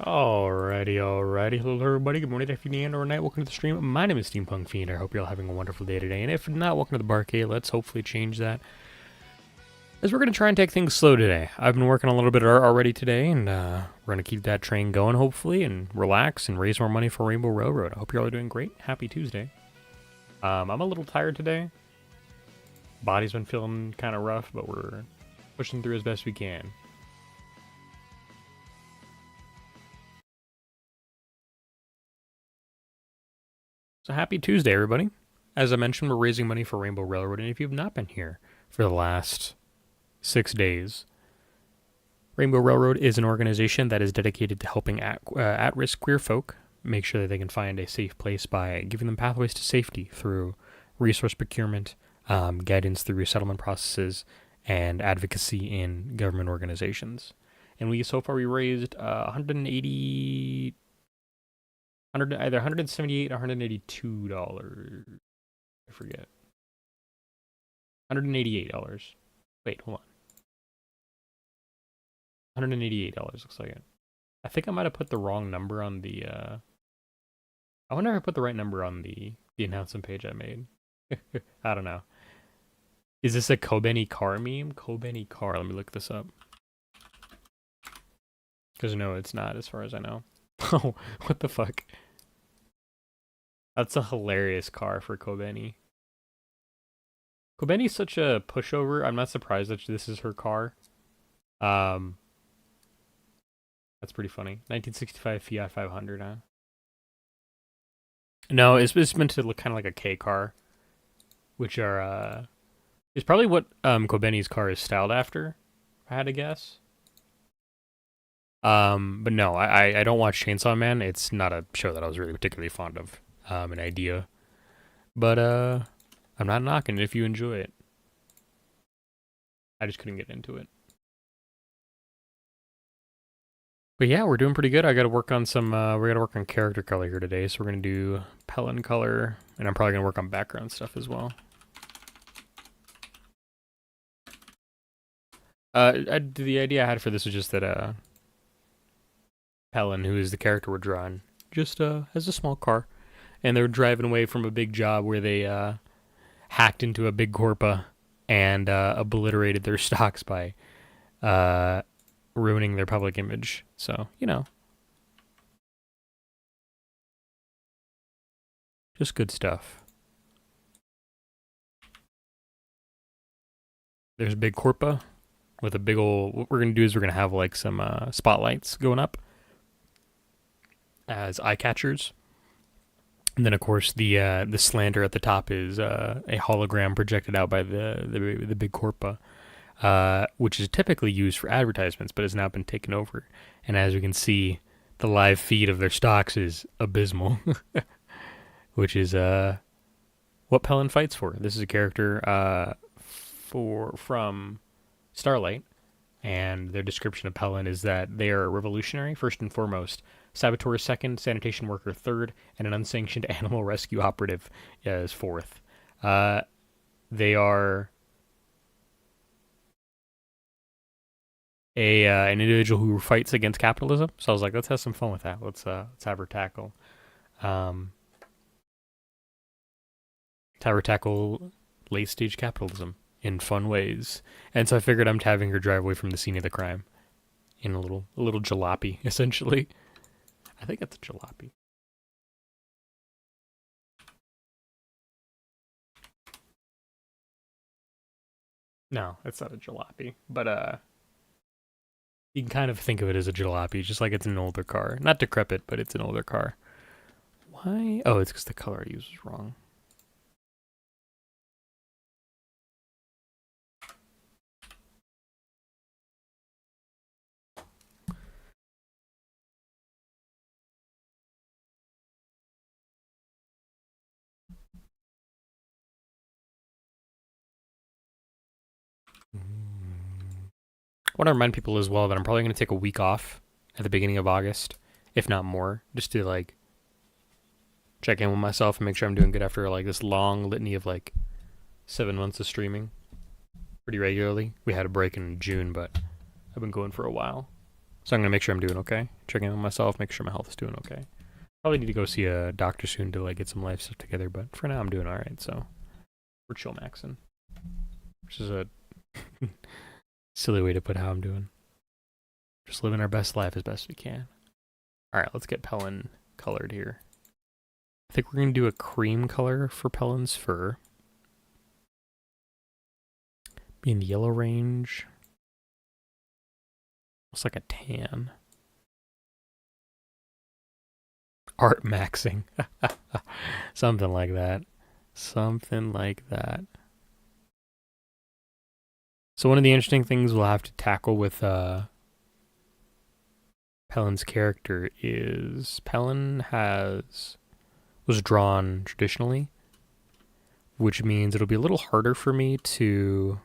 Alrighty. Hello, everybody. Good morning, afternoon, or night. Welcome to the stream. My name is Steampunk Fiend. I hope you're all having a wonderful day today. And if not, welcome to the Barkade. Let's hopefully change that. As we're going to try and take things slow today. I've been working a little bit already today, and we're going to keep that train going, hopefully, and relax and raise more money for Rainbow Railroad. I hope you're all doing great. Happy Tuesday. I'm a little tired today. Body's been feeling kind of rough, but we're pushing through as best we can. So happy Tuesday, everybody. As I mentioned, we're raising money for Rainbow Railroad, and if you've not been here for the last 6 days, Rainbow Railroad is an organization that is dedicated to helping at-risk queer folk make sure that they can find a safe place by giving them pathways to safety through resource procurement, guidance through resettlement processes, and advocacy in government organizations. And so far we raised 180... either $178 or $182. I forget. $188. Wait, hold on. $188 looks like it. I think I might have put the wrong number on the I wonder if I put the right number on the announcement page I made. I don't know. Is this a Kobeni car meme? Kobeni car. Let me look this up. Because no, it's not as far as I know. Oh, what the fuck? That's a hilarious car for Kobeni. Kobeni's such a pushover. I'm not surprised that this is her car. That's pretty funny. 1965 Fiat 500, huh? No, it's meant to look kind of like a K car, which are is probably what Kobeni's car is styled after, if I had to guess. But no, I don't watch Chainsaw Man. It's not a show that I was really particularly fond of. An idea. But I'm not knocking it if you enjoy it. I just couldn't get into it. But yeah, we're doing pretty good. I gotta work on some we gotta work on character color here today, so we're gonna do Pelin color, and I'm probably gonna work on background stuff as well. The idea I had for this was just that Pelin, who is the character we're drawing, just has a small car. And they're driving away from a big job where they hacked into a big corpa and obliterated their stocks by ruining their public image. So, you know. Just good stuff. There's a big corpa with a big old... What we're going to do is we're going to have like some spotlights going up as eye catchers. And then, of course, the slander at the top is a hologram projected out by the big corpa, which is typically used for advertisements, but has now been taken over. And as we can see, the live feed of their stocks is abysmal, which is what Pelin fights for. This is a character from Starlight, and their description of Pelin is that they are a revolutionary, first and foremost, saboteur second, sanitation worker third, and an unsanctioned animal rescue operative is fourth. They are an individual who fights against capitalism. So I was like, let's have some fun with that. Let's have her tackle late stage capitalism in fun ways. And so I figured I'm having her drive away from the scene of the crime in a little jalopy, essentially. I think it's a jalopy. No, it's not a jalopy. But you can kind of think of it as a jalopy, just like it's an older car. Not decrepit, but it's an older car. Why? Oh, it's because the color I used was wrong. I want to remind people as well that I'm probably going to take a week off at the beginning of August, if not more, just to like check in with myself and make sure I'm doing good after like this long litany of like 7 months of streaming pretty regularly. We had a break in June, but I've been going for a while. So I'm gonna make sure I'm doing okay. Checking on myself, make sure my health is doing okay. Probably need to go see a doctor soon to like get some life stuff together, but for now I'm doing all right. So we're chill maxing, which is a silly way to put how I'm doing. Just living our best life as best we can. All right, let's get Pellin colored here. I think we're gonna do a cream color for Pellin's fur. Be in the yellow range. Looks like a tan. Art maxing. Something like that. Something like that. So one of the interesting things we'll have to tackle with Pellin's character is Pellin was drawn traditionally, which means it'll be a little harder for me to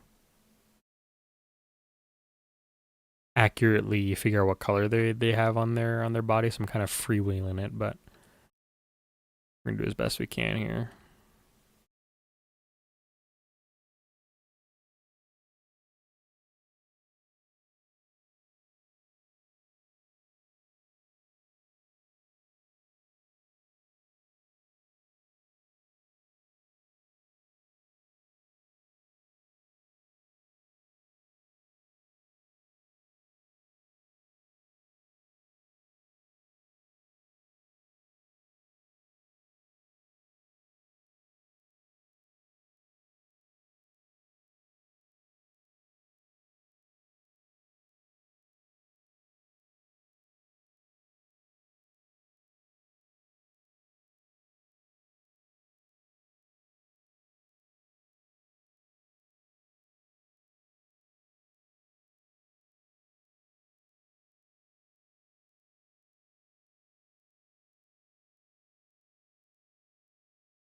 accurately figure out what color they have on their body. So I'm kind of freewheeling it, but we're gonna do as best we can here.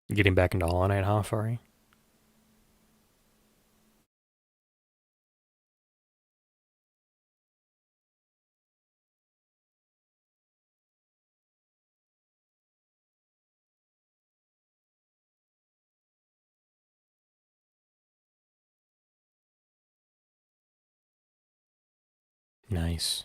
Getting back into Hollow Knight, huh, Fari? Nice.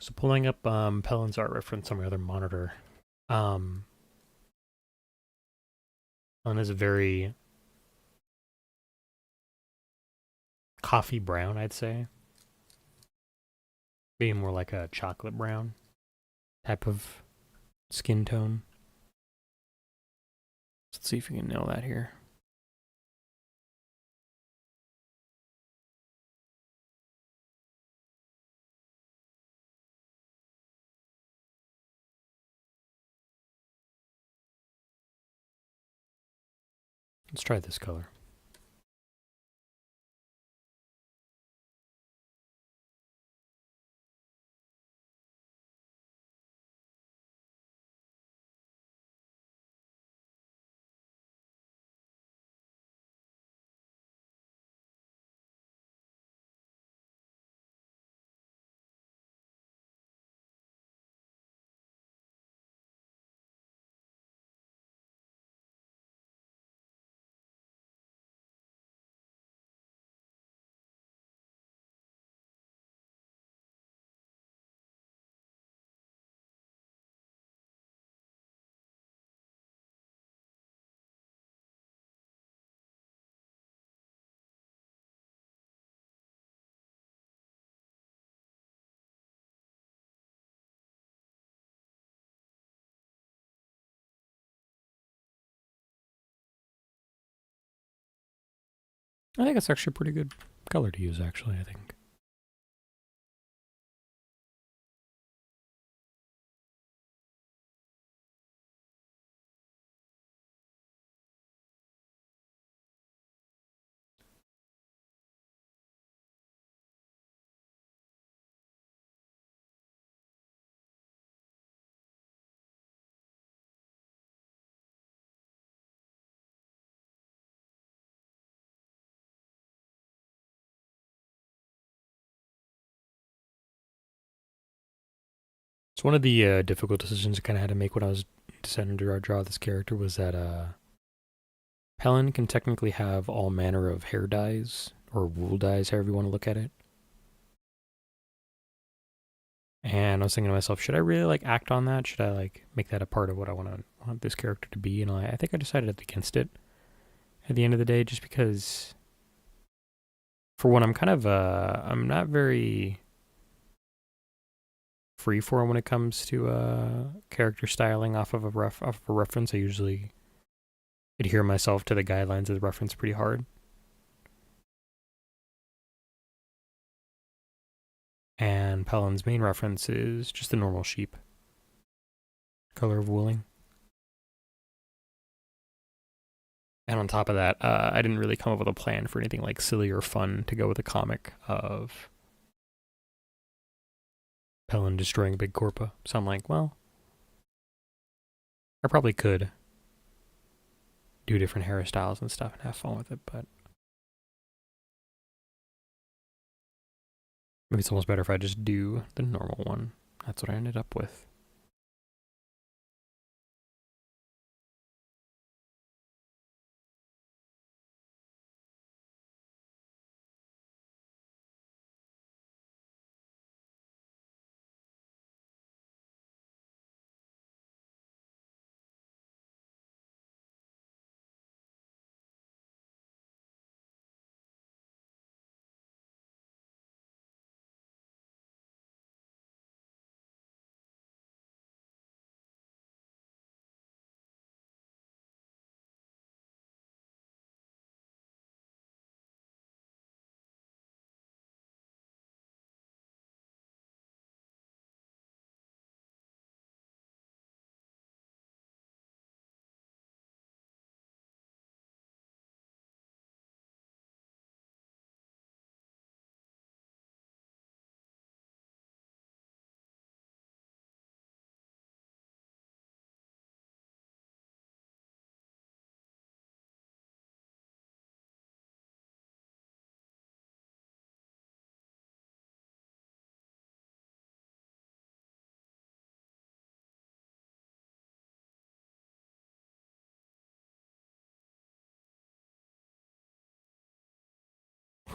So pulling up Pellin's art reference on my other monitor. Um, Pellin is a very coffee brown, I'd say. Being more like a chocolate brown type of skin tone. Let's see if we can nail that here. Let's try this color. I think it's actually a pretty good color to use, actually, I think. So one of the difficult decisions I kind of had to make when I was deciding to draw this character was that Helen can technically have all manner of hair dyes or wool dyes, however you want to look at it. And I was thinking to myself, should I really like act on that? Should I like make that a part of what I want this character to be? And I think I decided against it at the end of the day, just because, for one, I'm not very freeform when it comes to character styling off of a reference. I usually adhere myself to the guidelines of the reference pretty hard. And Pellin's main reference is just the normal sheep color of wooling. And on top of that, I didn't really come up with a plan for anything like silly or fun to go with a comic of Pellin destroying Big Corpa. So I'm like, well, I probably could do different hairstyles and stuff and have fun with it, but maybe it's almost better if I just do the normal one. That's what I ended up with.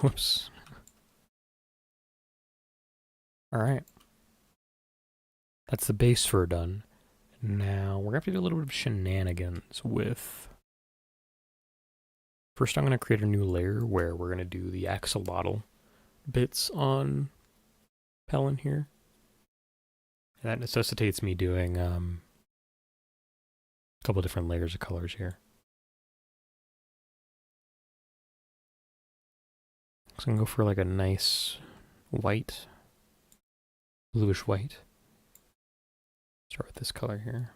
Whoops. All right. That's the base fur done. Now we're going to have to do a little bit of shenanigans with. First, I'm going to create a new layer where we're going to do the axolotl bits on Pellin here. And that necessitates me doing a couple different layers of colors here. So I'm going to go for like a nice white, bluish white. Start with this color here.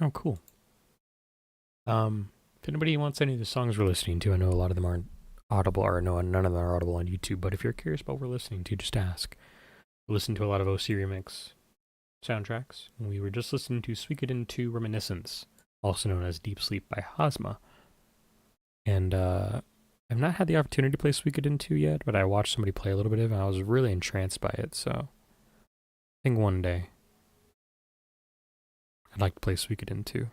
Oh, cool. If anybody wants any of the songs we're listening to, I know a lot of them aren't audible, or no, none of them are audible on YouTube, but if you're curious about what we're listening to, just ask. We listen to a lot of OC Remix. soundtracks. We were just listening to Suikoden 2 Reminiscence, also known as Deep Sleep by Hazma. And I've not had the opportunity to play Suikoden 2 yet, but I watched somebody play a little bit of it and I was really entranced by it, so I think one day I'd like to play Suikoden 2.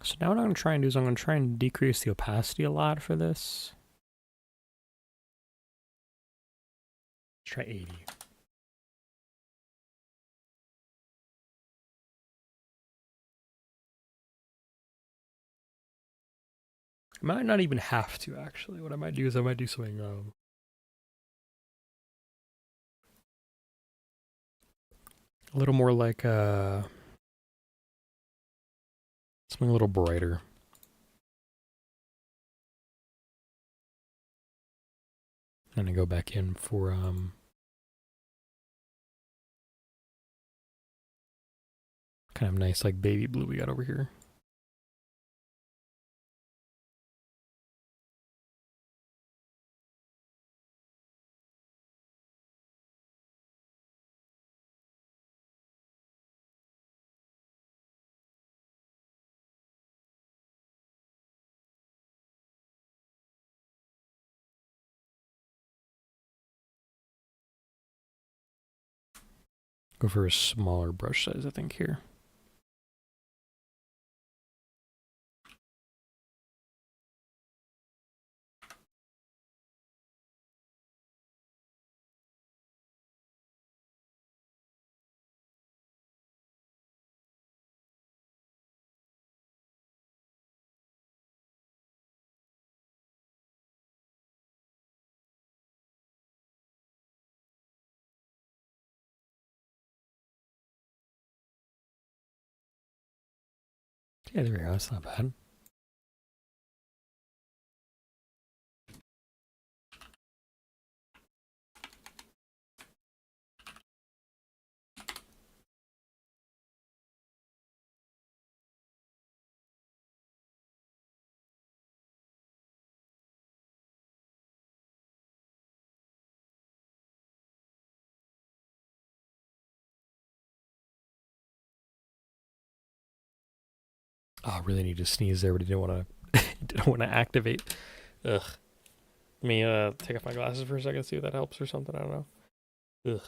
So now what I'm going to try and do is I'm going to try and decrease the opacity a lot for this. Let's try 80. I might not even have to, actually. What I might do is I might do something a little more like something a little brighter. And I go back in for kind of nice like baby blue we got over here. Go for a smaller brush size, I think, here. Yeah, there we go. That's not bad. Oh, I really need to sneeze there, but I didn't want to. Didn't want to activate. Ugh. Let me take off my glasses for a second, see if that helps or something. I don't know. Ugh.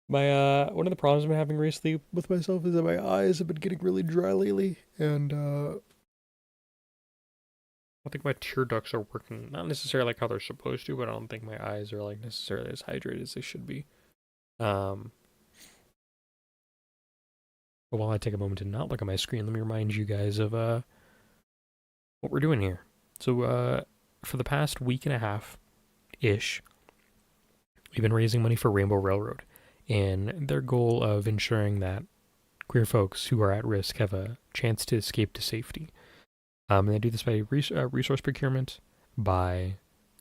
My one of the problems I've been having recently with myself is that my eyes have been getting really dry lately, and I think my tear ducts are working not necessarily like how they're supposed to, but I don't think my eyes are like necessarily as hydrated as they should be. Um, but while I take a moment to not look at my screen, let me remind you guys of what we're doing here. So for the past week and a half ish, we've been raising money for Rainbow Railroad, and their goal of ensuring that queer folks who are at risk have a chance to escape to safety. And they do this by resource procurement, by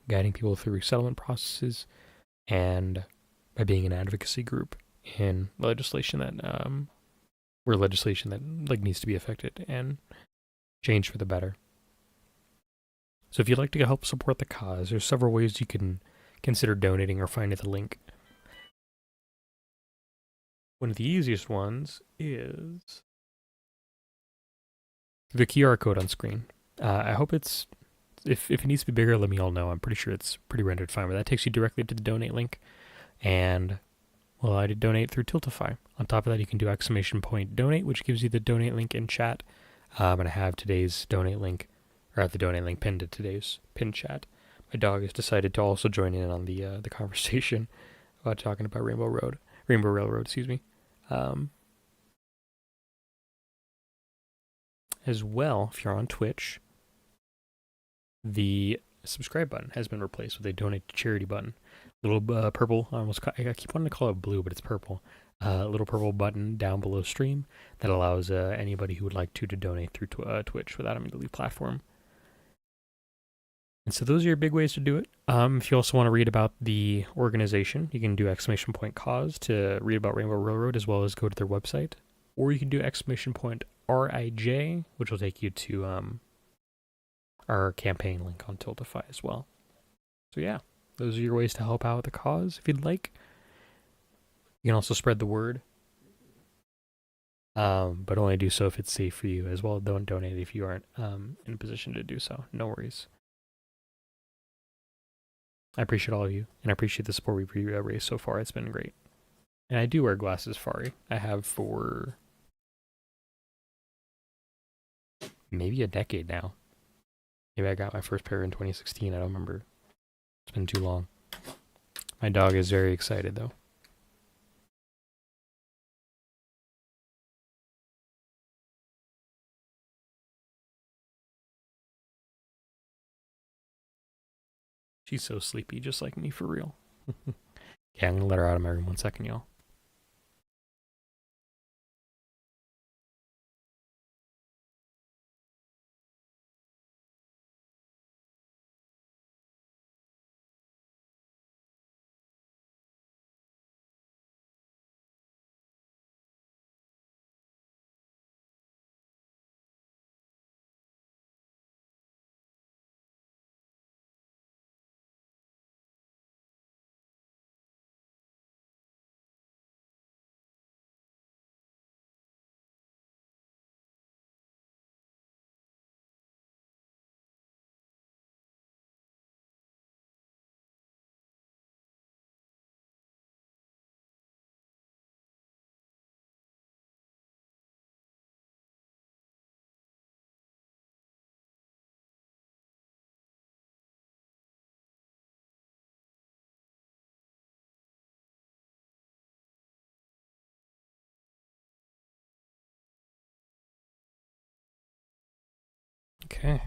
guiding people through resettlement processes, and by being an advocacy group in legislation that where legislation that like needs to be affected and changed for the better. So if you'd like to help support the cause, there's several ways you can consider donating or finding the link. One of the easiest ones is the QR code on screen. I hope it's if it needs to be bigger, let me all know. I'm pretty sure it's pretty rendered fine, but that takes you directly to the donate link. And well, I did donate through Tiltify. On top of that, you can do !donate, which gives you the donate link in chat. And I have today's donate link, or I have the donate link pinned to today's pinned chat. My dog has decided to also join in on the conversation about talking about Rainbow Railroad, excuse me. As well, if you're on Twitch, the subscribe button has been replaced with a donate to charity button. Little purple, I keep wanting to call it blue, but it's purple. Little purple button down below stream that allows anybody who would like to donate through Twitch without having to leave platform. And so those are your big ways to do it. If you also want to read about the organization, you can do !cause to read about Rainbow Railroad, as well as go to their website. Or you can do !RIJ, which will take you to our campaign link on Tiltify as well. So yeah, those are your ways to help out the cause if you'd like. You can also spread the word, but only do so if it's safe for you as well. Don't donate if you aren't in a position to do so. No worries. I appreciate all of you, and I appreciate the support we've raised so far. It's been great. And I do wear glasses, Fari. I have for maybe a decade now. Maybe I got my first pair in 2016. I don't remember. It's been too long. My dog is very excited, though. She's so sleepy, just like me, for real. Okay, I'm gonna let her out of my room 1 second, y'all. Okay.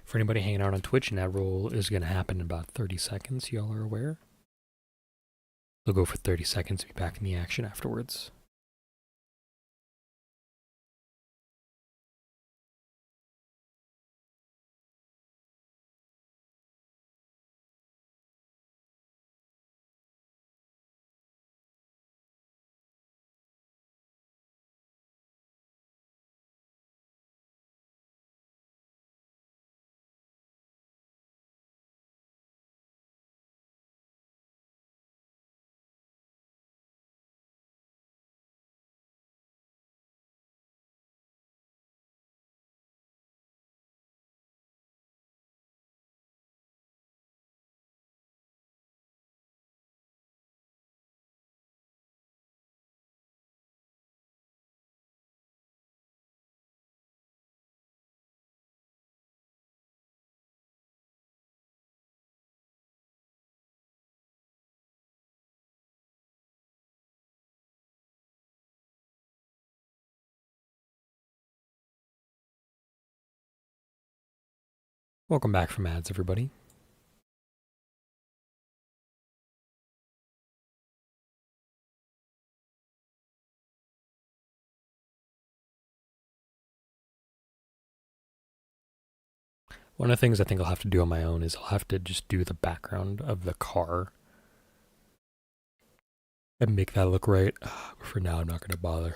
For anybody hanging out on Twitch, and that roll is going to happen in about 30 seconds, y'all are aware. We'll go for 30 seconds, be back in the action afterwards. Welcome back from ads, everybody. One of the things I think I'll have to do on my own is I'll have to just do the background of the car and make that look right. For now, I'm not going to bother.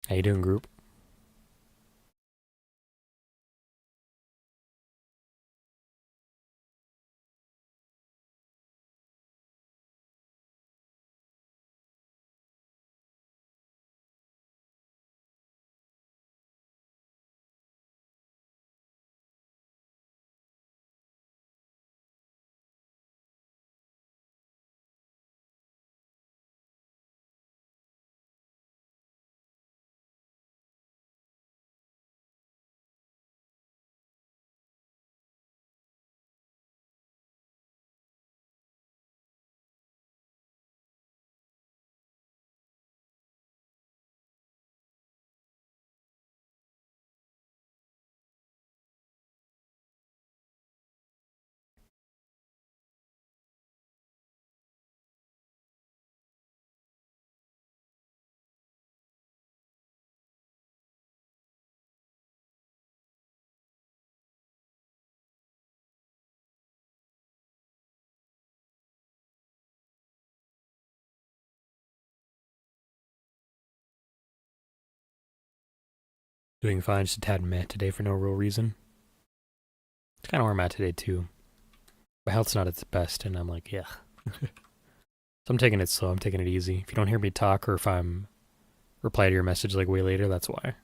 How you doing, group? Doing fine, just a tad meh today for no real reason. It's kind of where I'm at today, too. My health's not at its best, and I'm like, yeah. So I'm taking it slow, I'm taking it easy. If you don't hear me talk, or if I'm reply to your message like way later, that's why.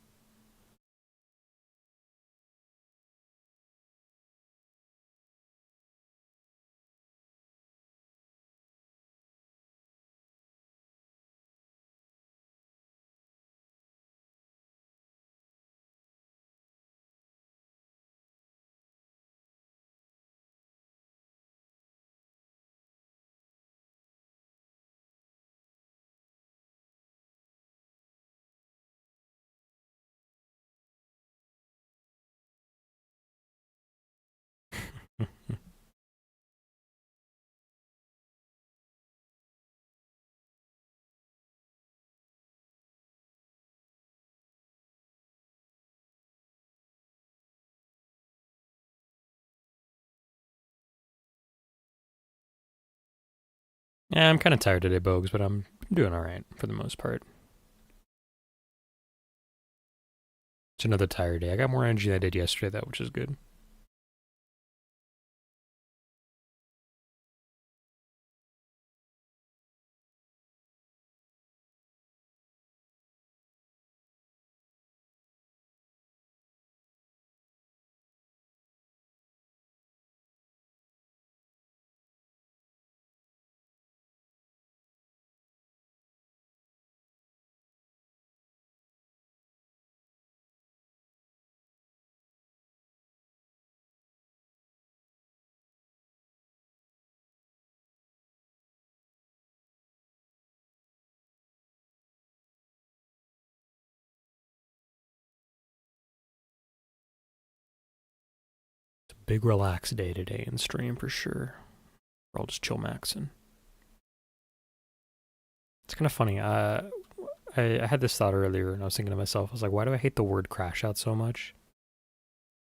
Yeah, I'm kind of tired today, Bogues, but I'm doing alright for the most part. It's another tired day. I got more energy than I did yesterday, though, which is good. It's a big relax day today in stream for sure. We're all just chill maxing. It's kind of funny. I had this thought earlier, and I was thinking to myself, I was like, why do I hate the word crash out so much?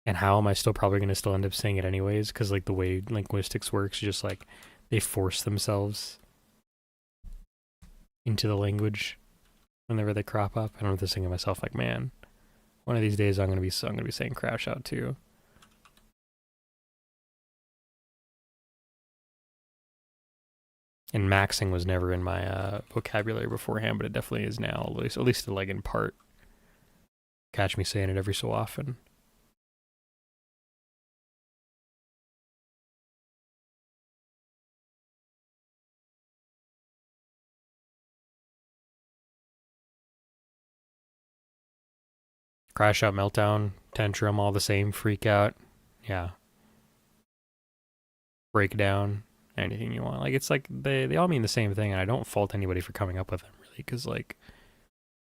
And how am I still probably going to still end up saying it anyways? Because like the way linguistics works, just like they force themselves into the language whenever they crop up. I don't know, just thinking to myself, like, man, One of these days I'm gonna be saying crash out too. And maxing was never in my vocabulary beforehand, but it definitely is now. At least like in part. Catch me saying it every so often. Crash out, meltdown, tantrum, all the same. Freak out, yeah. Breakdown, anything you want. Like it's like they all mean the same thing, and I don't fault anybody for coming up with them really, because like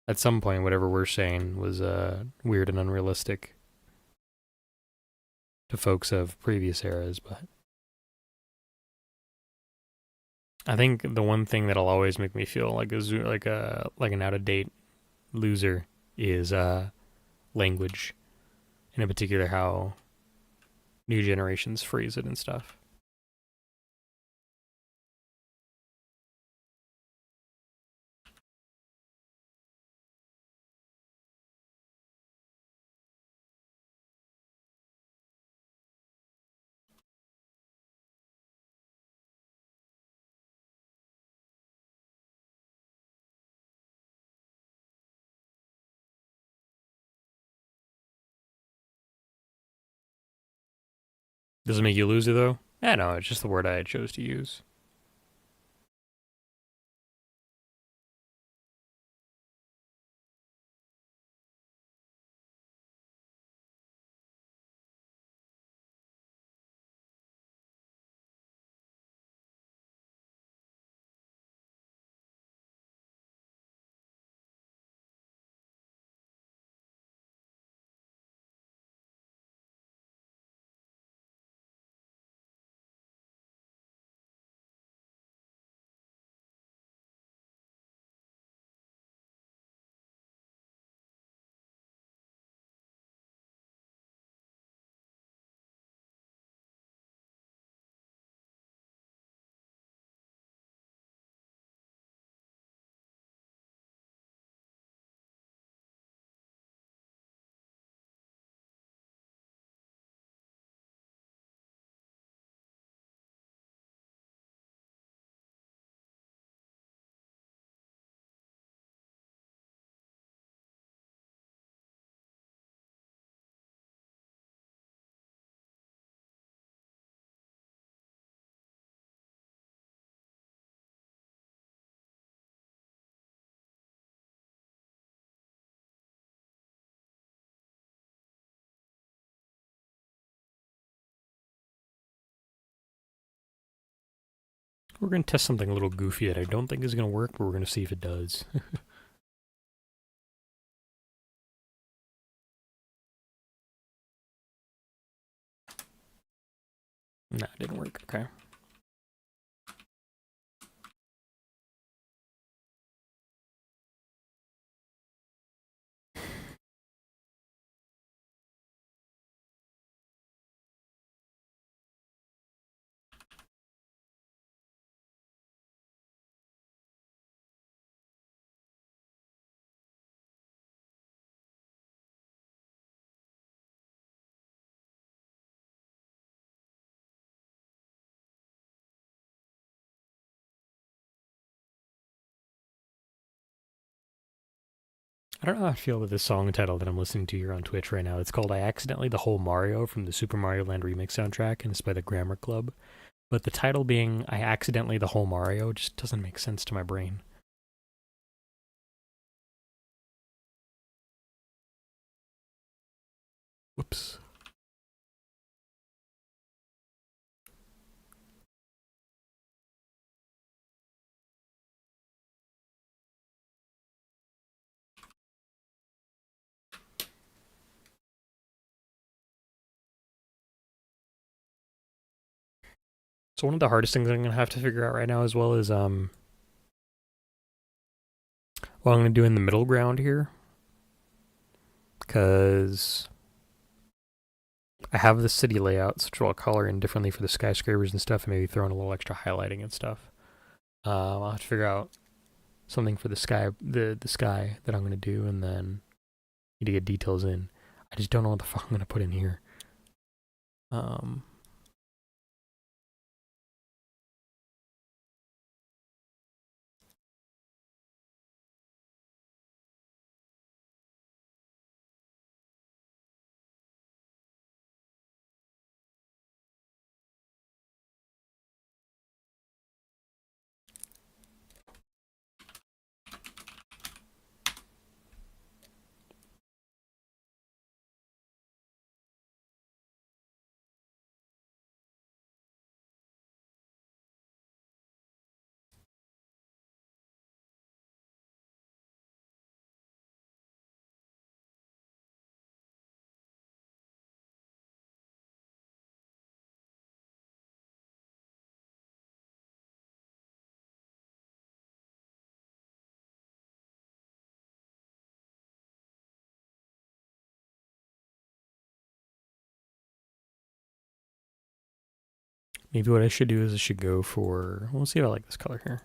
at some point whatever we're saying was weird and unrealistic to folks of previous eras. But I think the one thing that'll always make me feel like an out of date loser is language, and in particular how new generations phrase it and stuff. Does it make you a loser though? Yeah, no, it's just the word I chose to use. We're gonna test something a little goofy that I don't think is gonna work, but we're gonna see if it does. Nah, it didn't work. Okay. I don't know how I feel with this song title that I'm listening to here on Twitch right now. It's called I Accidentally the Whole Mario from the Super Mario Land Remix soundtrack, and it's by the Grammar Club. But the title being I Accidentally the Whole Mario just doesn't make sense to my brain. Whoops. So one of the hardest things I'm gonna have to figure out right now as well is what I'm gonna do in the middle ground here, because I have the city layouts, which I'll color in differently for the skyscrapers and stuff, and maybe throw in a little extra highlighting and stuff. I'll have to figure out something for the sky, the sky that I'm gonna do, and then Need to get details in. I just don't know what the fuck I'm gonna put in here. Um, Maybe what I should do is I should go for. We'll see if I like this color here.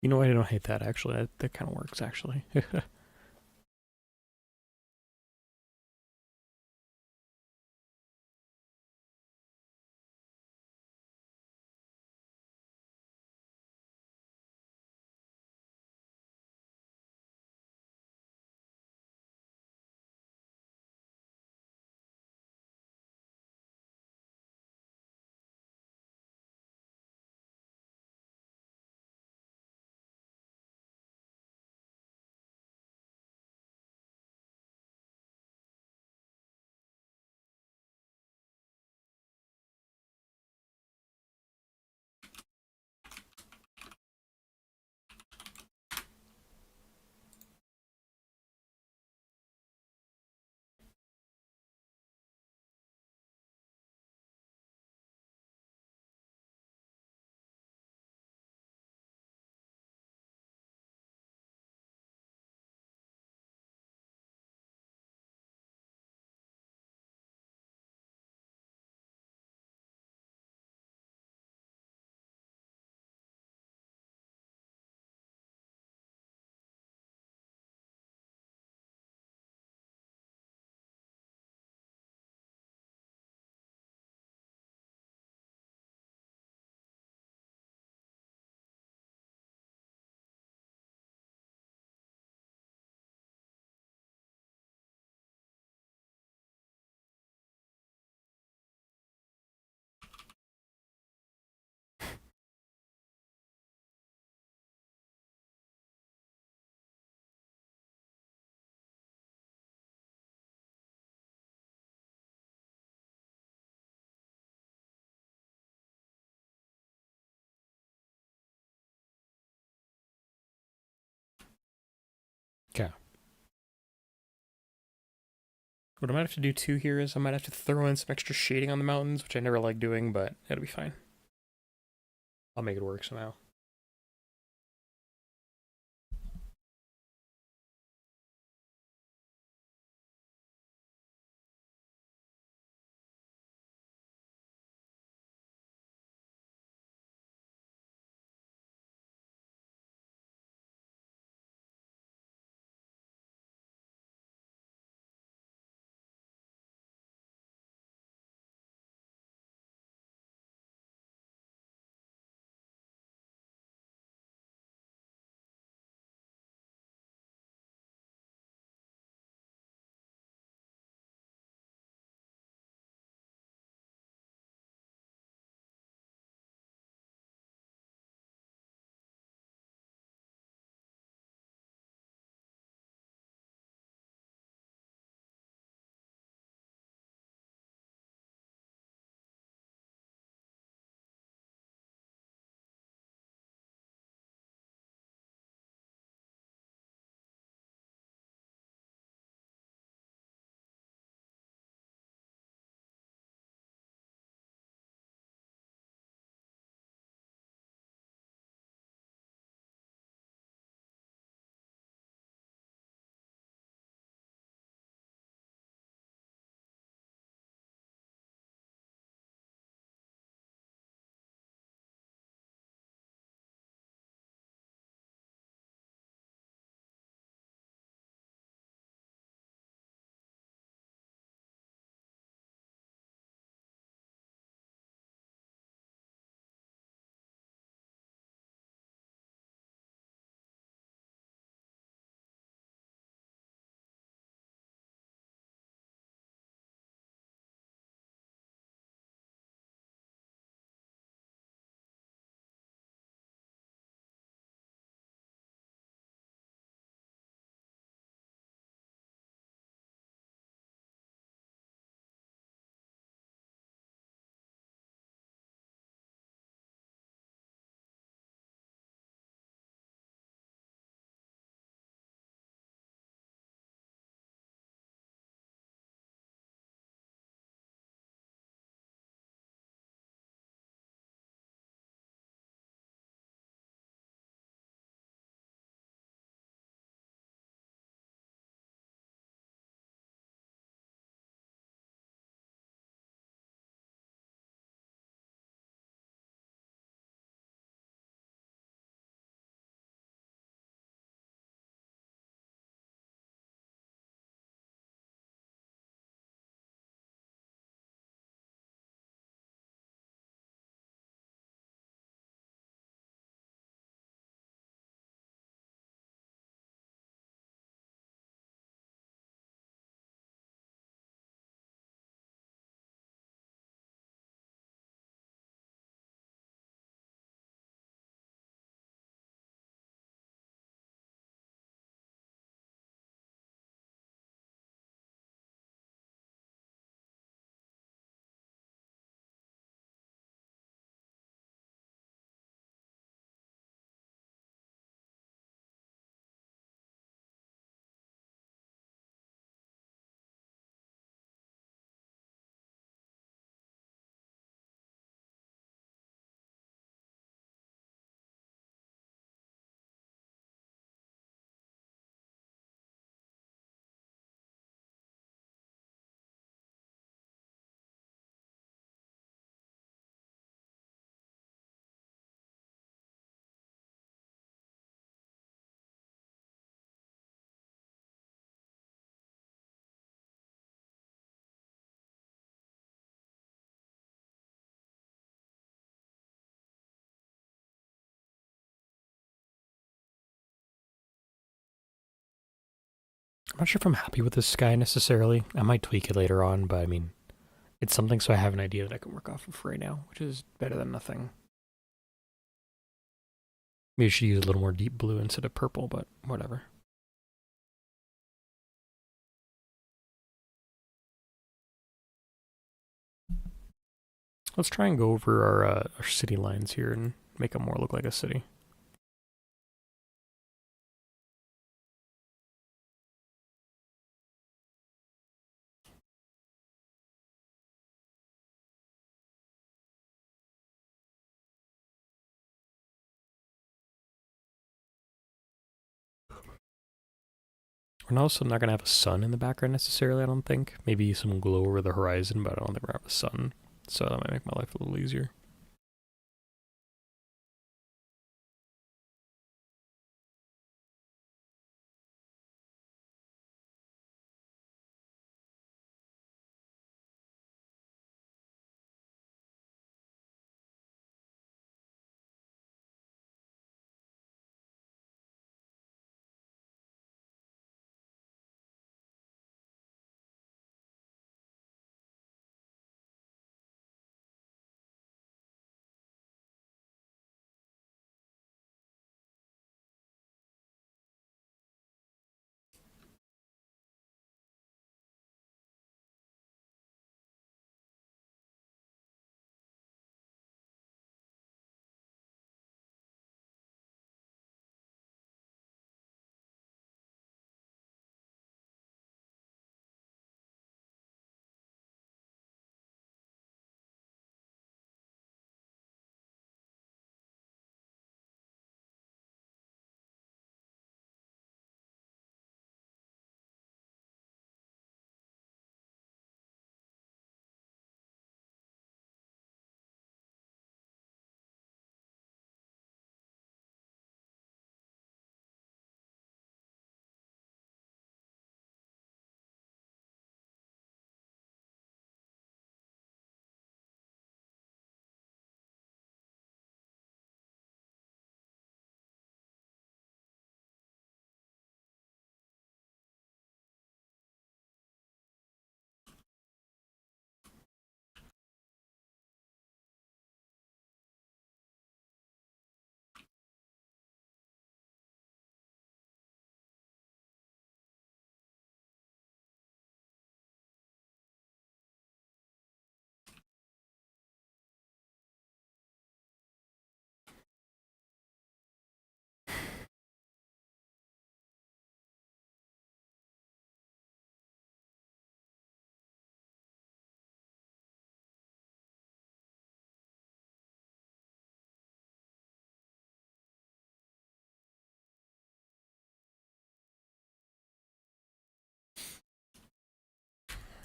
You know what? I don't hate that actually. That kind of works actually. Okay. What I might have to do too here is I might have to throw in some extra shading on the mountains, which I never like doing, but it'll be fine. I'll make it work somehow. I'm not sure if I'm happy with this sky necessarily. I might tweak it later on, but I mean, it's something so I have an idea that I can work off of right now, which is better than nothing. Maybe I should use a little more deep blue instead of purple, but whatever. Let's try and go over our city lines here and make them more look like a city. We're also not going to have a sun in the background necessarily, I don't think. Maybe some glow over the horizon, but I don't think we're going to have a sun. So that might make my life a little easier.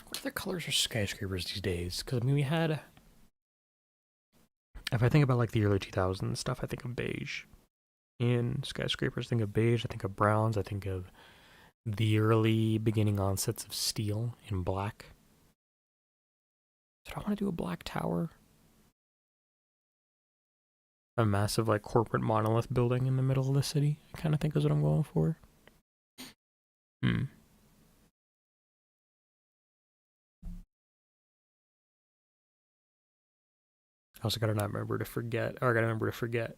What other colors are skyscrapers these days? Because I mean, we had. If I think about like the early 2000s stuff, I think of beige. In skyscrapers, I think of beige. I think of browns. I think of the early beginning onsets of steel in black. Did I want to do a black tower? A massive like corporate monolith building in the middle of the city. I kind of think is what I'm going for. Hmm. I also gotta not remember to forget, or I gotta remember to forget.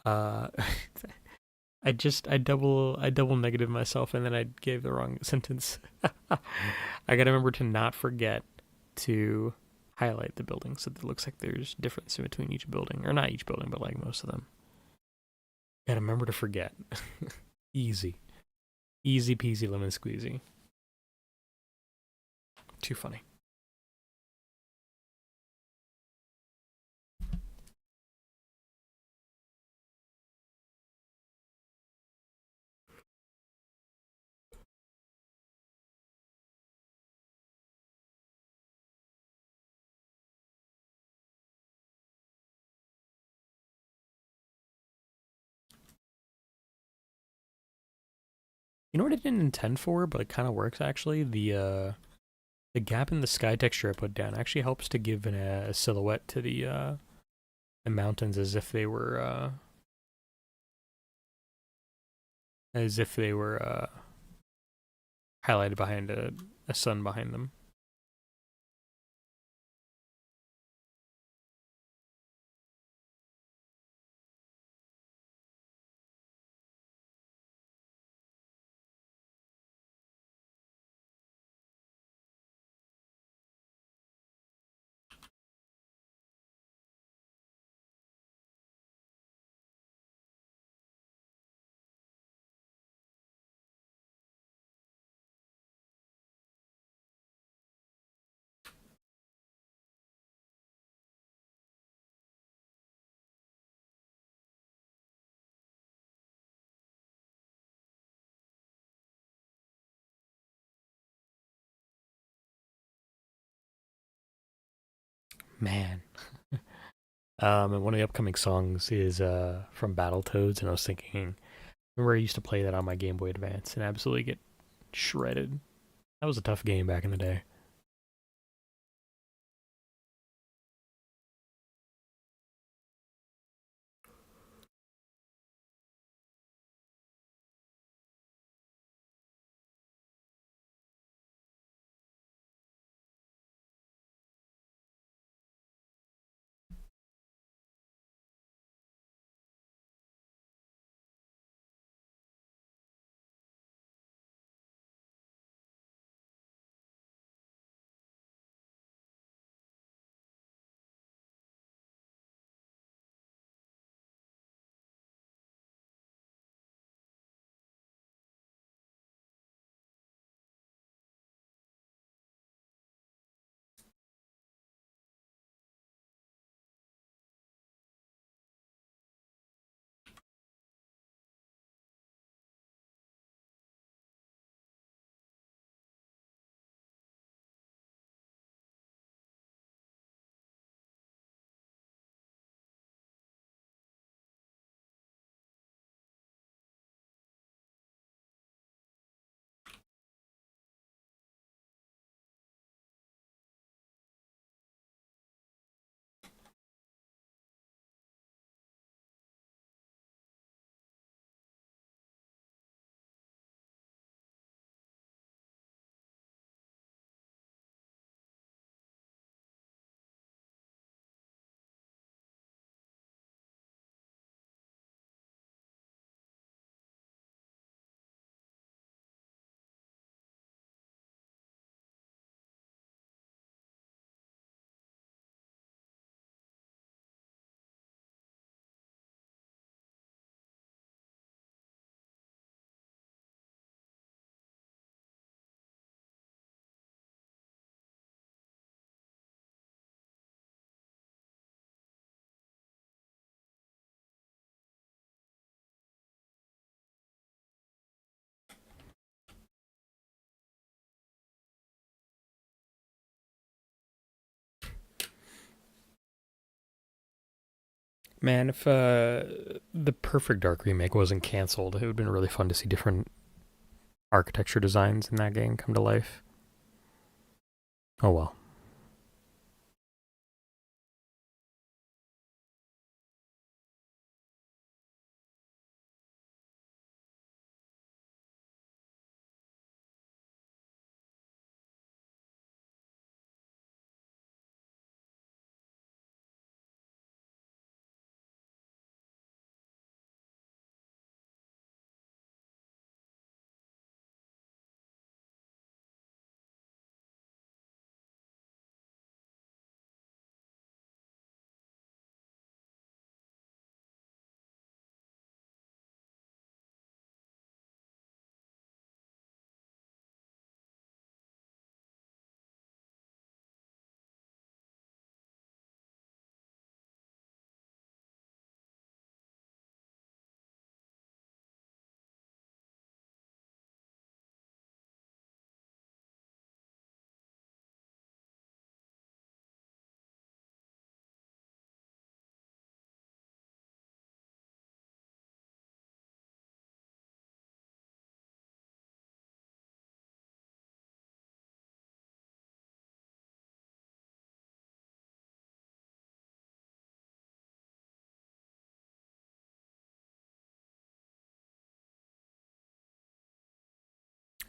Uh, I double negative myself, and then I gave the wrong sentence. I gotta remember to not forget to highlight the buildings so that it looks like there's difference in between each building, or not each building, but like most of them. Gotta remember to forget. Easy, easy peasy lemon squeezy. Too funny. You know what I didn't intend for, but it kind of works actually. The gap in the sky texture I put down actually helps to give a silhouette to the mountains as if they were highlighted behind a sun behind them. Man. And one of the upcoming songs is from Battletoads, and I was thinking, remember I used to play that on my Game Boy Advance and absolutely get shredded. That was a tough game back in the day. Man, if the Perfect Dark remake wasn't canceled, it would have been really fun to see different architecture designs in that game come to life. Oh well.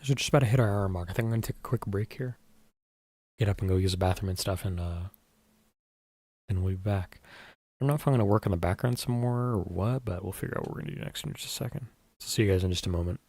So just about to hit our hour mark. I think I'm gonna take a quick break here. Get up and go use the bathroom and stuff, and we'll be back. I don't know if I'm gonna work on the background some more or what, but we'll figure out what we're gonna do next in just a second. So see you guys in just a moment.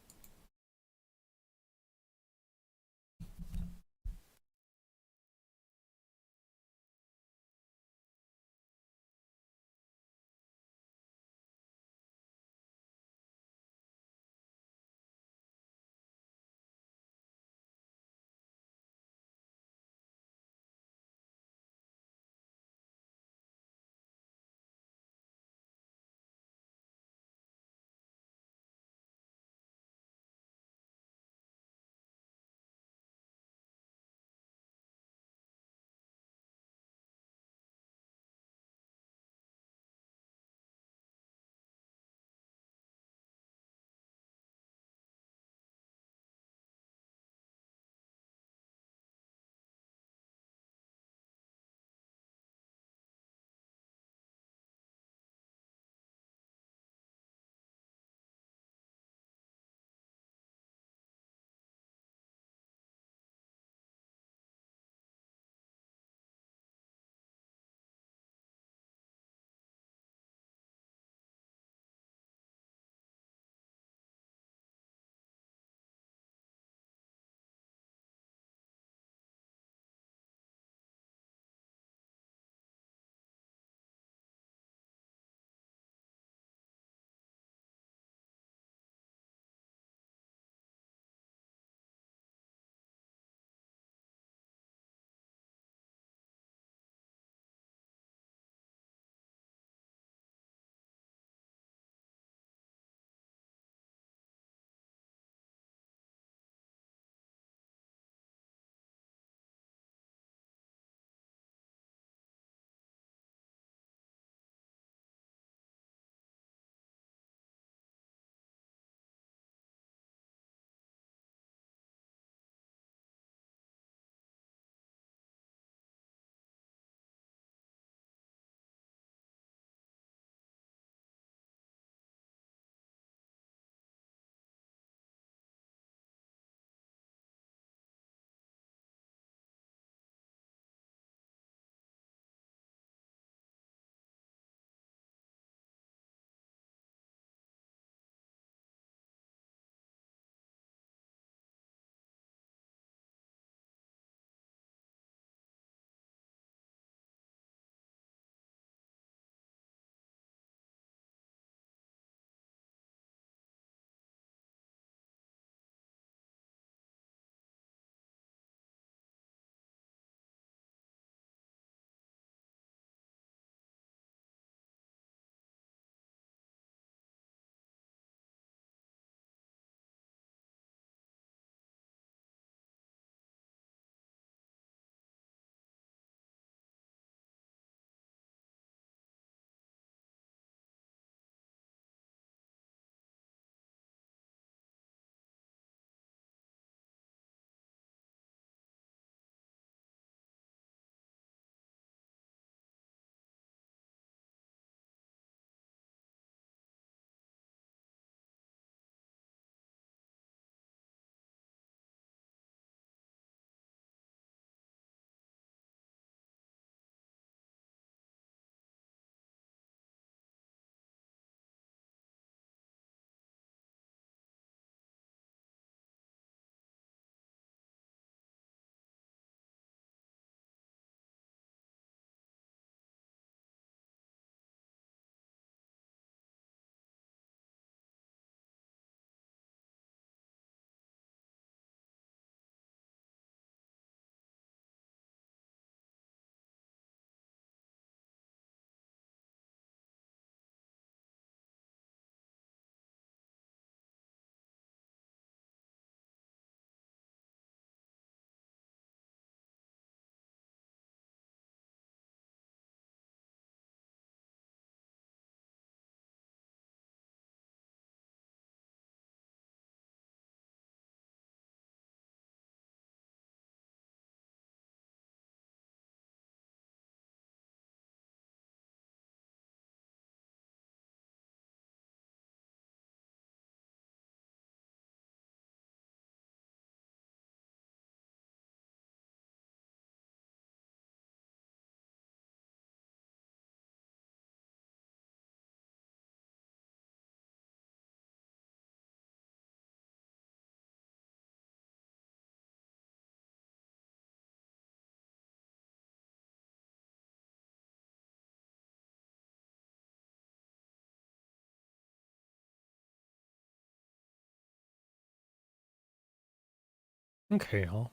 Okay, y'all.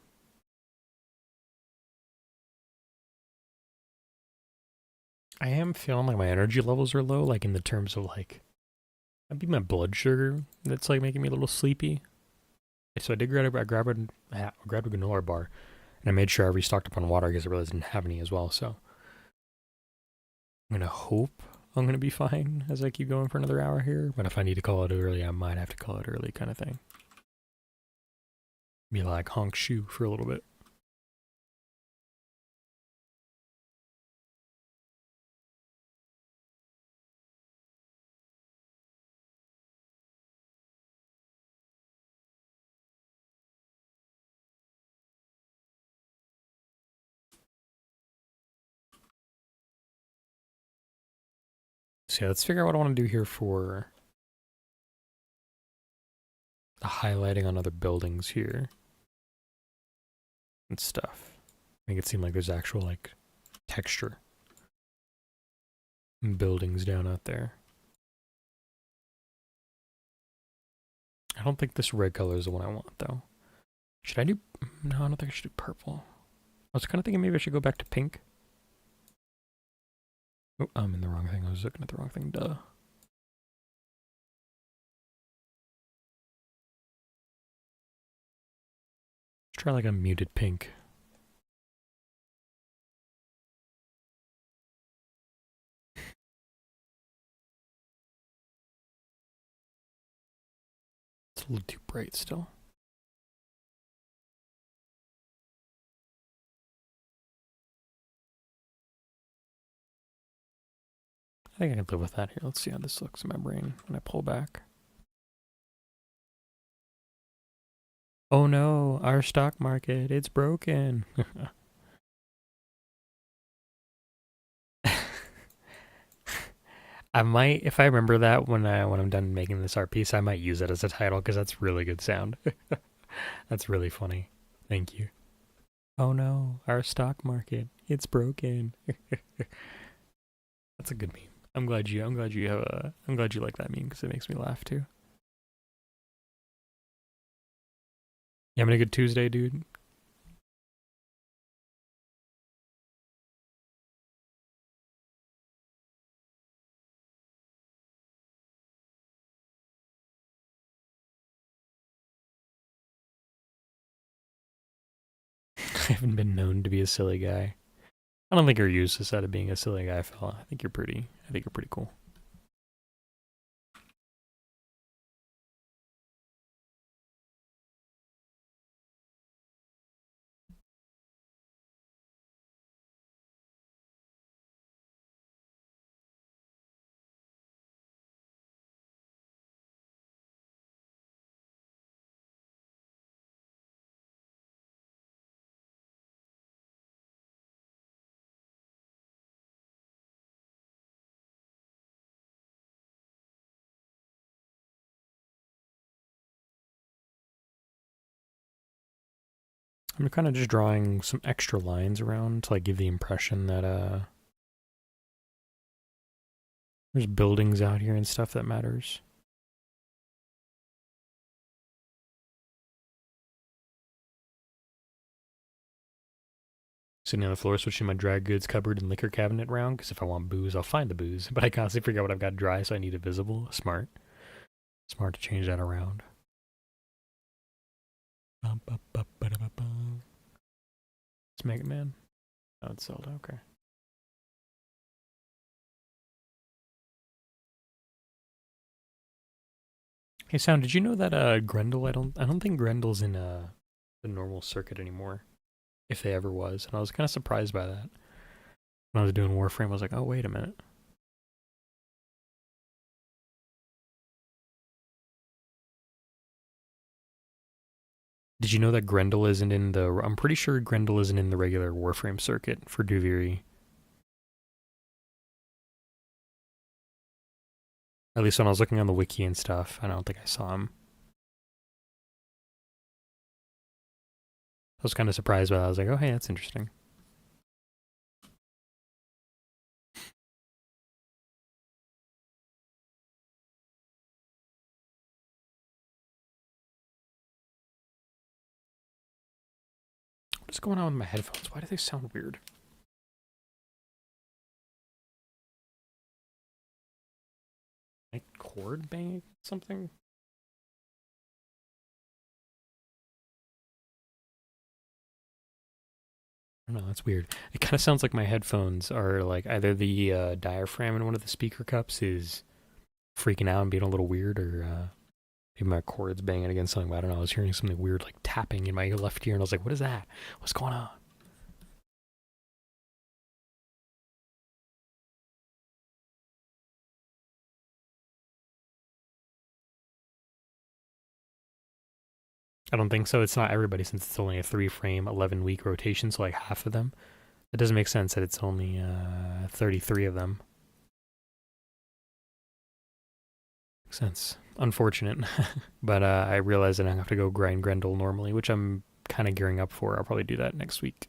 I am feeling like my energy levels are low, like in the terms of like, might be my blood sugar that's like making me a little sleepy. So I did grabbed a granola bar, and I made sure I restocked up on water because I realized I didn't have any as well. So I'm gonna hope I'm gonna be fine as I keep going for another hour here. But if I need to call it early, I might have to call it early, kind of thing. Be like honk shoe for a little bit. So yeah, let's figure out what I want to do here for the highlighting on other buildings here and stuff. Make it seem like there's actual like texture and buildings down out there. I don't think this red color is the one I want though. Should I do? No, I don't think I should do purple. I was kind of thinking maybe I should go back to pink. Oh, I'm in the wrong thing. I was looking at the wrong thing. Duh. Let's try like a muted pink. It's a little too bright still. I think I can live with that here. Let's see how this looks in my brain when I pull back. Oh no, our stock market, it's broken. I might, if I remember that when I'm done making this art piece, I might use it as a title because that's really good sound. That's really funny. Thank you. Oh no, our stock market, it's broken. That's a good meme. I'm glad you like that meme because it makes me laugh too. You having a good Tuesday, dude? I haven't been known to be a silly guy. I don't think you're used to set of being a silly guy, fella. I think you're pretty cool. I'm kind of just drawing some extra lines around to like give the impression that there's buildings out here and stuff that matters. Sitting on the floor, switching my dry goods cupboard and liquor cabinet around because if I want booze, I'll find the booze. But I constantly forget what I've got dry, so I need it visible. Smart. Smart to change that around. It's Mega Man. Oh, it's Zelda. Okay. Hey, Sound. Did you know that Grendel? I don't think Grendel's in the normal circuit anymore. If they ever was, and I was kind of surprised by that. When I was doing Warframe, I was like, oh wait a minute. Did you know that Grendel isn't in the? I'm pretty sure Grendel isn't in the regular Warframe circuit for Duviri. At least when I was looking on the wiki and stuff, I don't think I saw him. I was kind of surprised by that. I was like, oh hey, that's interesting. What's going on with my headphones? Why do they sound weird? Like cord banging something? I don't know, that's weird. It kind of sounds like my headphones are like either the diaphragm in one of the speaker cups is freaking out and being a little weird, or maybe my cord's banging against something. But I don't know. I was hearing something weird like tapping in my left ear, and I was like, "What is that? What's going on?" I don't think so. It's not everybody since it's only a 3 frame, 11-week rotation, so like half of them. It doesn't make sense that it's only 33 of them. Makes sense. Unfortunate. But I realize that I have to go grind Grendel normally, which I'm kind of gearing up for. I'll probably do that next week.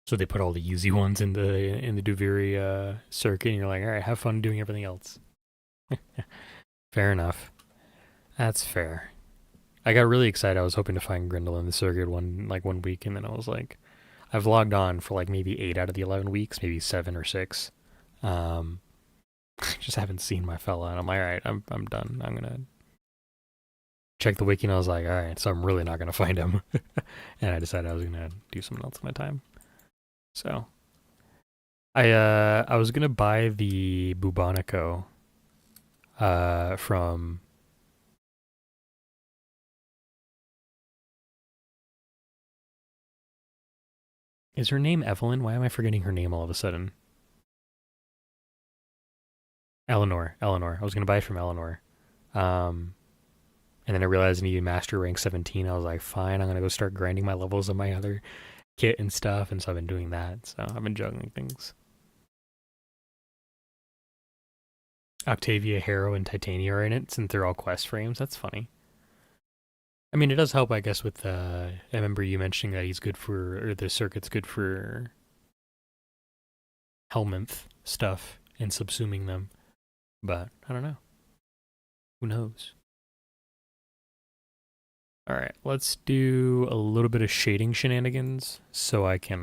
So they put all the easy ones in the Duviri circuit, and you're like, all right, have fun doing everything else. Fair enough. That's fair. I got really excited. I was hoping to find Grendel in the circuit one week, and then I was like, I've logged on for like maybe 8 out of the 11 weeks, maybe 7 or 6. Um, just haven't seen my fella, and I'm like, all right, I'm done. I'm gonna check the wiki, and I was like, all right, so I'm really not gonna find him, and I decided I was gonna do something else with my time. So I was gonna buy the Bubonico from. Is her name Evelyn? Why am I forgetting her name all of a sudden? Eleanor. Eleanor. I was gonna buy it from Eleanor. Um, and then I realized I needed master rank 17. I was like, fine, I'm gonna go start grinding my levels on my other kit and stuff. And so I've been doing that. So I've been juggling things. Octavia, Harrow, and Titania are in it since they're all quest frames. That's funny. I mean, it does help, I guess, with I remember you mentioning that he's good for, or the circuit's good for Helminth stuff and subsuming them. But I don't know. Who knows? All right, let's do a little bit of shading shenanigans so I can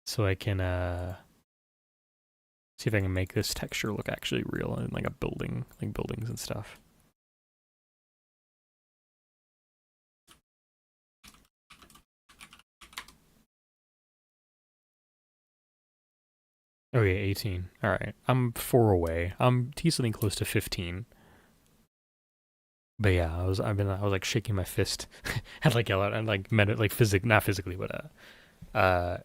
so I can see if I can make this texture look actually real in like a building, like buildings and stuff. Oh yeah, 18. All right, I'm 4 away. I'm something close to 15. But yeah, I was like shaking my fist and like yell out and like not physically, but uh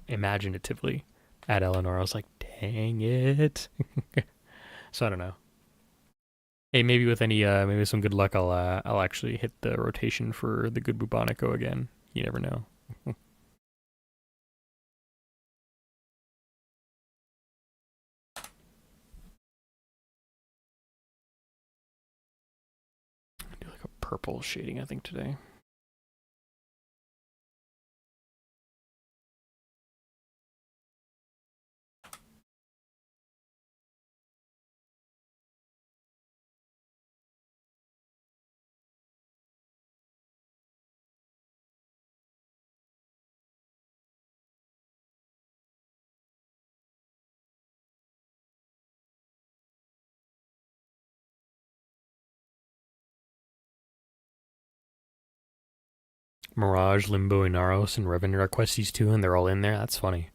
imaginatively at Eleanor. I was like, dang it. So I don't know. Hey, maybe with any maybe with some good luck, I'll actually hit the rotation for the good Bubonico again. You never know. Do like a purple shading, I think today. Mirage, Limbo, Inaros, and Revenant are questies too, and they're all in there. That's funny.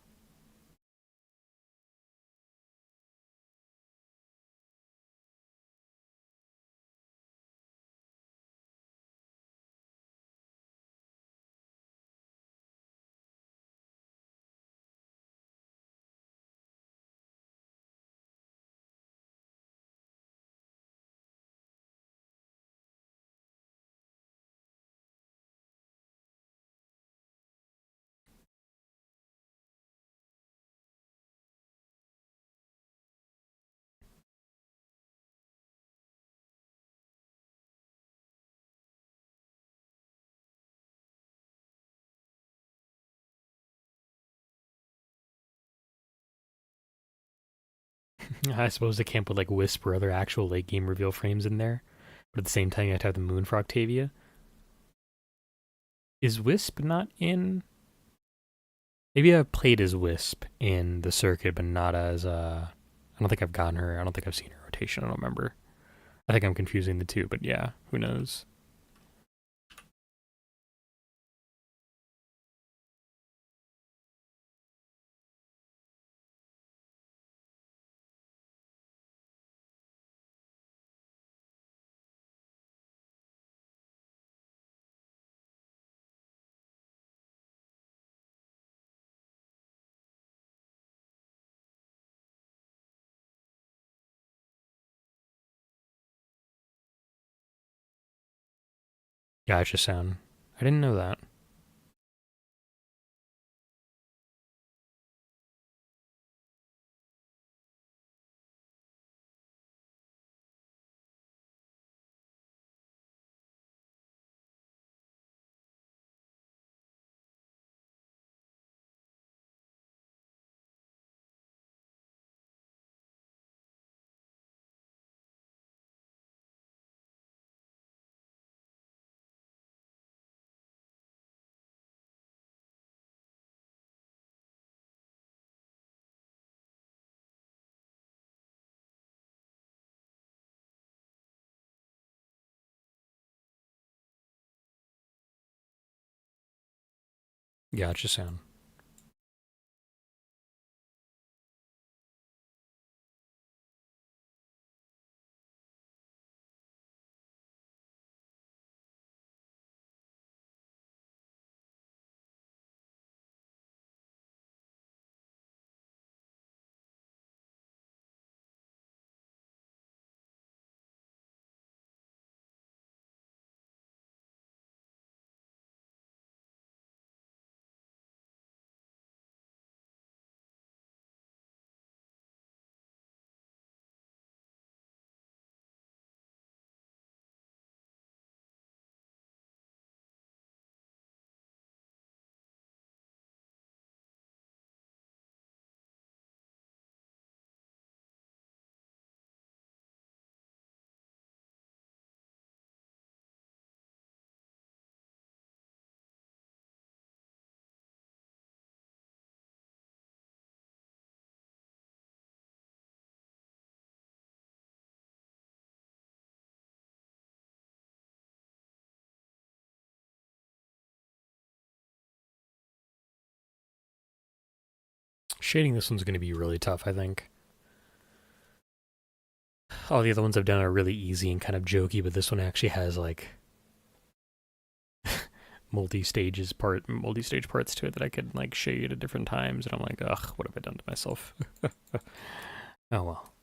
I suppose they can't put like Wisp or other actual late game reveal frames in there, but at the same time you have to have the moon for Octavia. Is Wisp not in? Maybe I've played as Wisp in the circuit, but not as I don't think I've gotten her. I don't think I've seen her rotation. I don't remember. I think I'm confusing the two, but yeah, who knows? Gotcha sound. I didn't know that. Gotcha sound. Shading this one's going to be really tough, I think. All the other ones I've done are really easy and kind of jokey, but this one actually has like multi stage parts to it that I could like shade at different times, and I'm like, ugh, what have I done to myself? Oh well.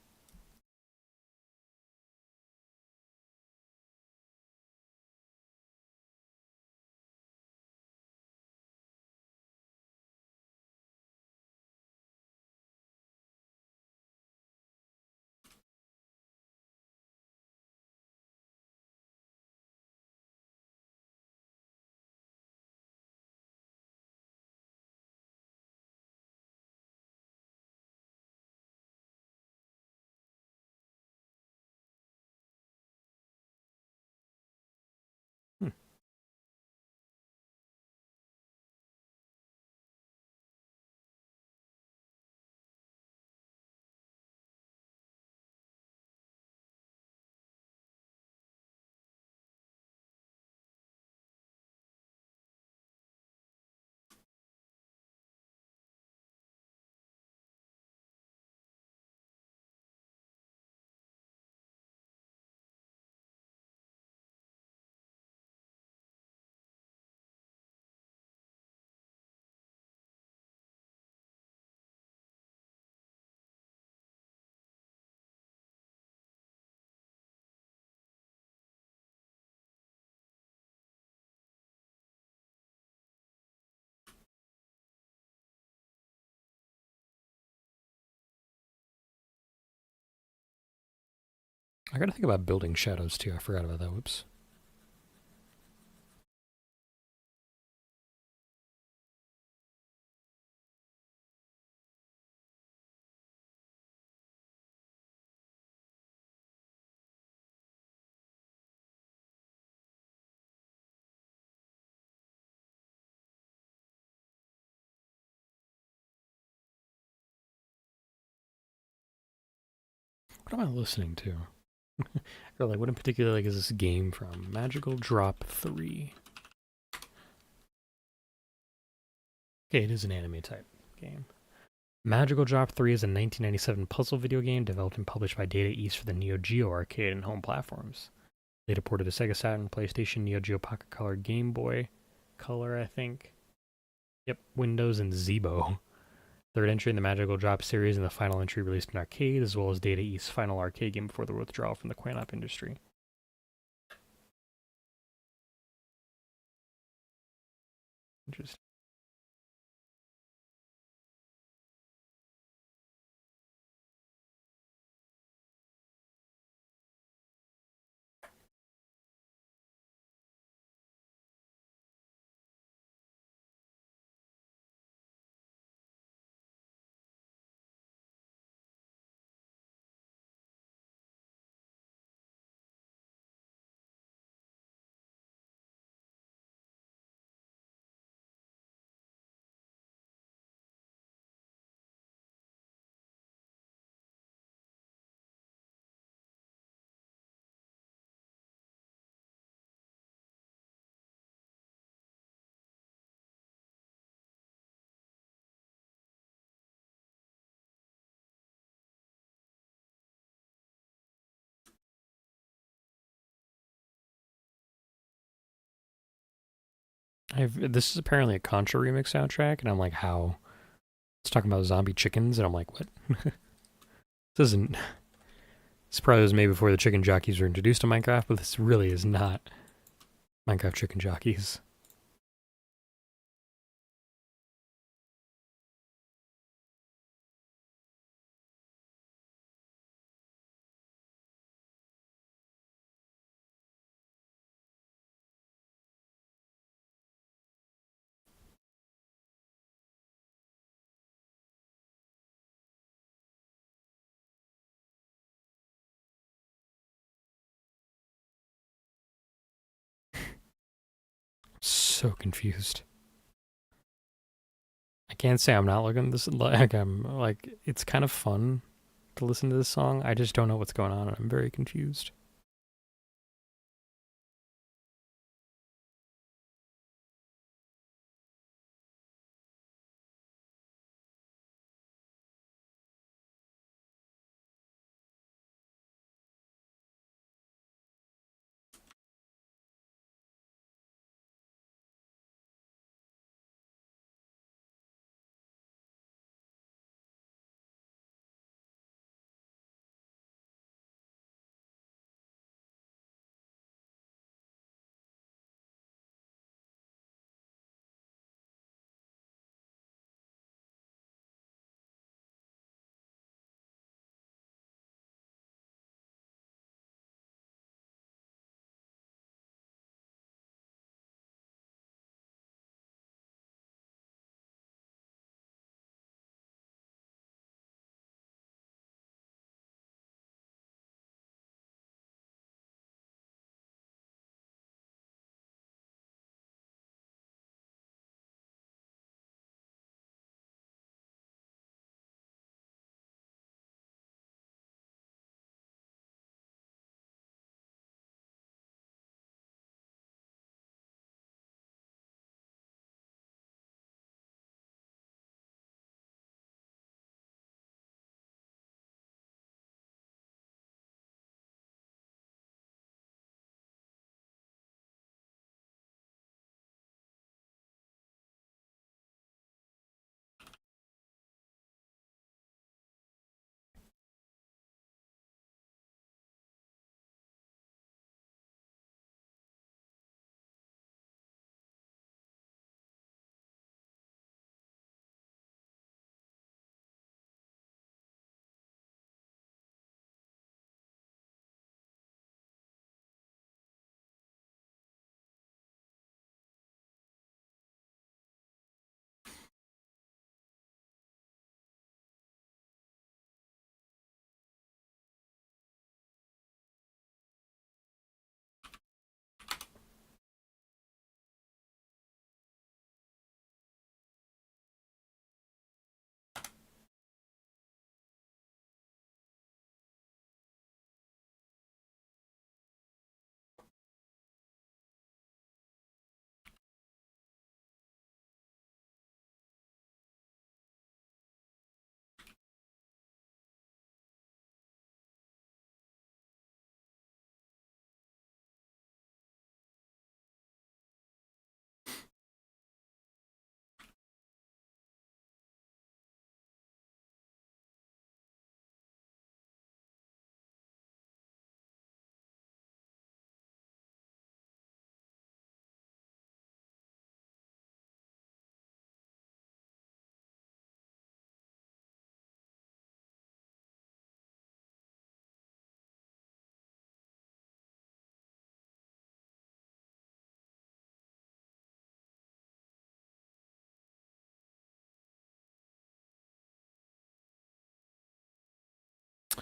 I gotta think about building shadows too. I forgot about that. Whoops. What am I listening to? Or like, what in particular like is this game from? Magical Drop 3. Okay, it is an anime type game. Magical Drop 3 is a 1997 puzzle video game developed and published by Data East for the Neo Geo arcade and home platforms. Later ported to Sega Saturn, PlayStation, Neo Geo Pocket Color, Game Boy Color, I think. Yep, Windows and Zeebo. Third entry in the Magical Drop series and the final entry released in arcade, as well as Data East's final arcade game before the withdrawal from the coin-op industry. Interesting. This is apparently a Contra remix soundtrack, and I'm like, how? It's talking about zombie chickens, and I'm like, what? This isn't. This probably was made before the chicken jockeys were introduced to Minecraft, but this really is not Minecraft chicken jockeys. So confused. I can't say I'm not looking at this like I'm like it's kind of fun to listen to this song. I just don't know what's going on and I'm very confused.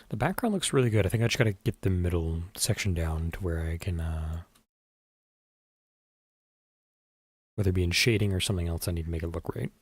The background looks really good. I think I just gotta get the middle section down to where I can, whether it be in shading or something else, I need to make it look right.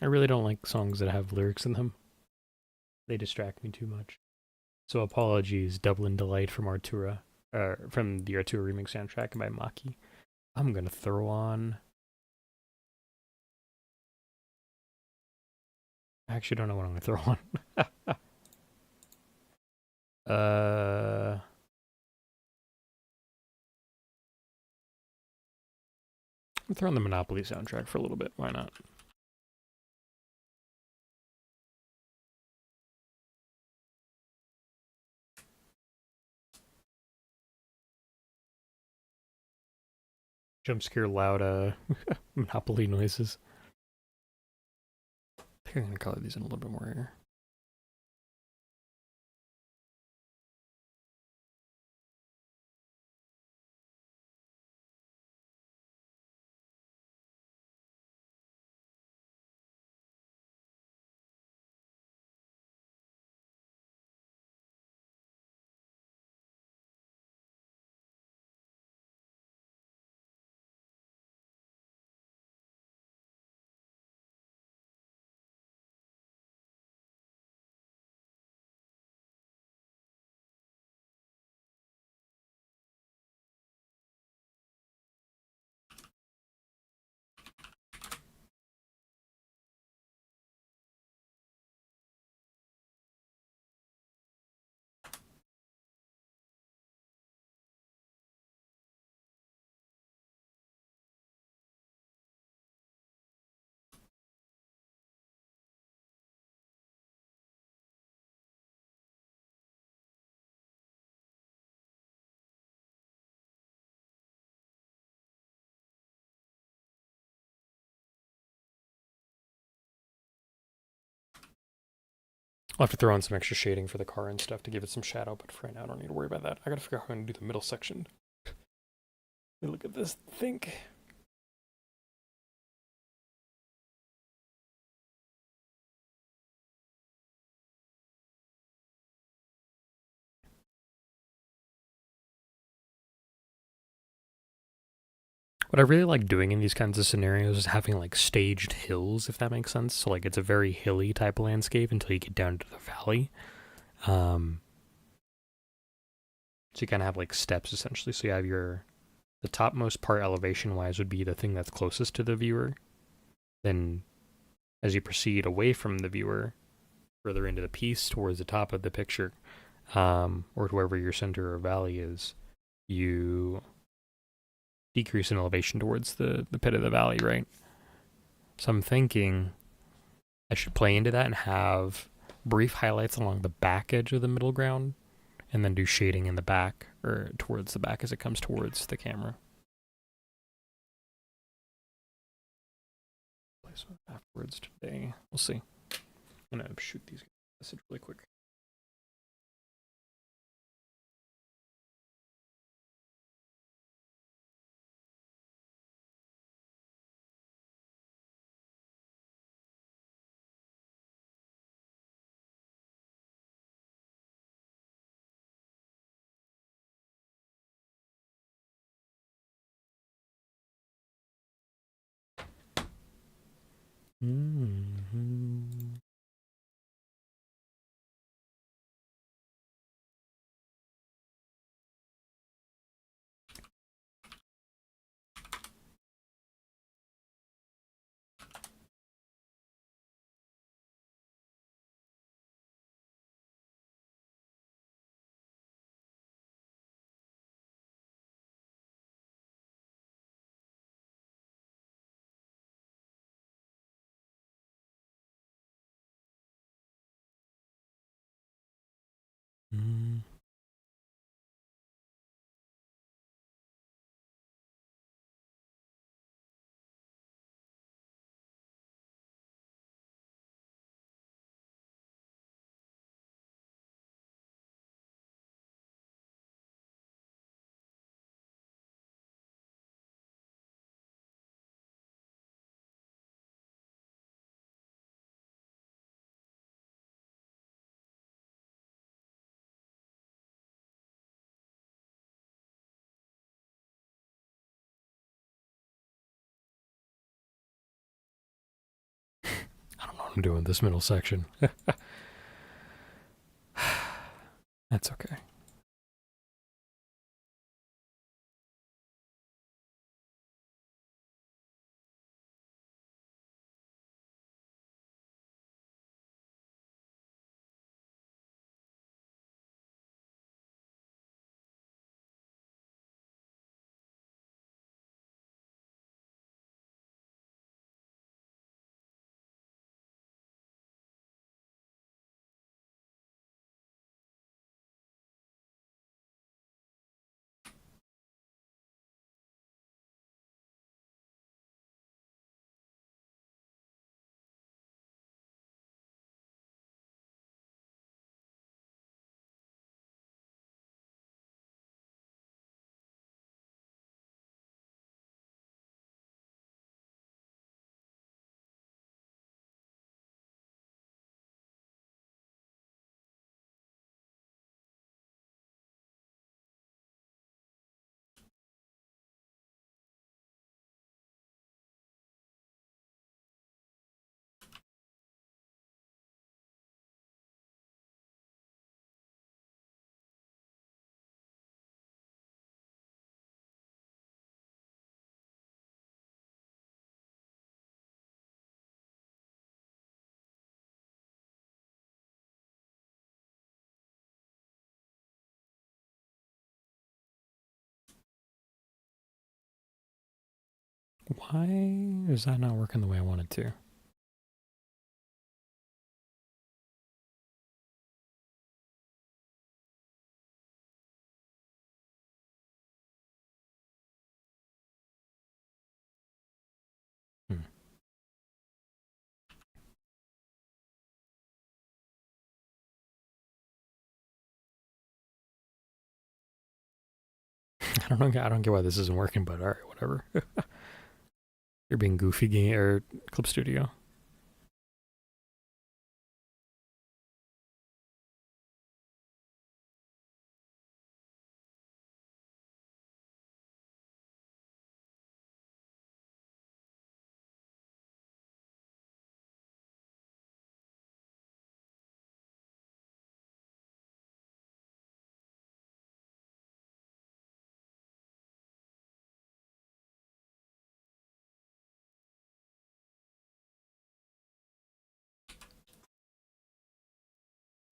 I really don't like songs that have lyrics in them. They distract me too much. So apologies, Dublin Delight from Artura, from the Artura remix soundtrack by Maki. I'm gonna throw on. I actually don't know what I'm gonna throw on. I'm throwing the Monopoly soundtrack for a little bit. Why not? Jump scare loud Monopoly noises. I think I'm gonna color these in a little bit more here. I'll have to throw in some extra shading for the car and stuff to give it some shadow, but for right now I don't need to worry about that. I gotta figure out how I'm gonna do the middle section. Let me look at this, think. What I really like doing in these kinds of scenarios is having like staged hills, if that makes sense. So like it's a very hilly type of landscape until you get down to the valley. So you kind of have like steps essentially. So you have the topmost part elevation wise would be the thing that's closest to the viewer. Then as you proceed away from the viewer, further into the piece towards the top of the picture, or wherever your center or valley is, you decrease in elevation towards the pit of the valley, right? So I'm thinking I should play into that and have brief highlights along the back edge of the middle ground and then do shading in the back or towards the back as it comes towards the camera. Placement afterwards today. We'll see. I'm gonna shoot these message really quick. Mm-hmm. I'm doing this middle section. That's okay. Why is that not working the way I wanted to? Hmm. I don't know. I don't get why this isn't working, but all right, whatever. You're being goofy, game or Clip Studio.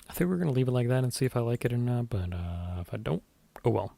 I think we're gonna leave it like that and see if I like it or not. But if I don't, oh well.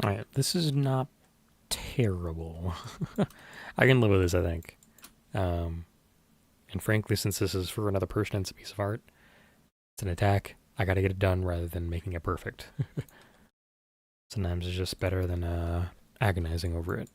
All right, this is not terrible. I can live with this, I think. Um, and frankly, since this is for another person and it's a piece of art, it's an attack. I gotta get it done rather than making it perfect. Sometimes it's just better than agonizing over it.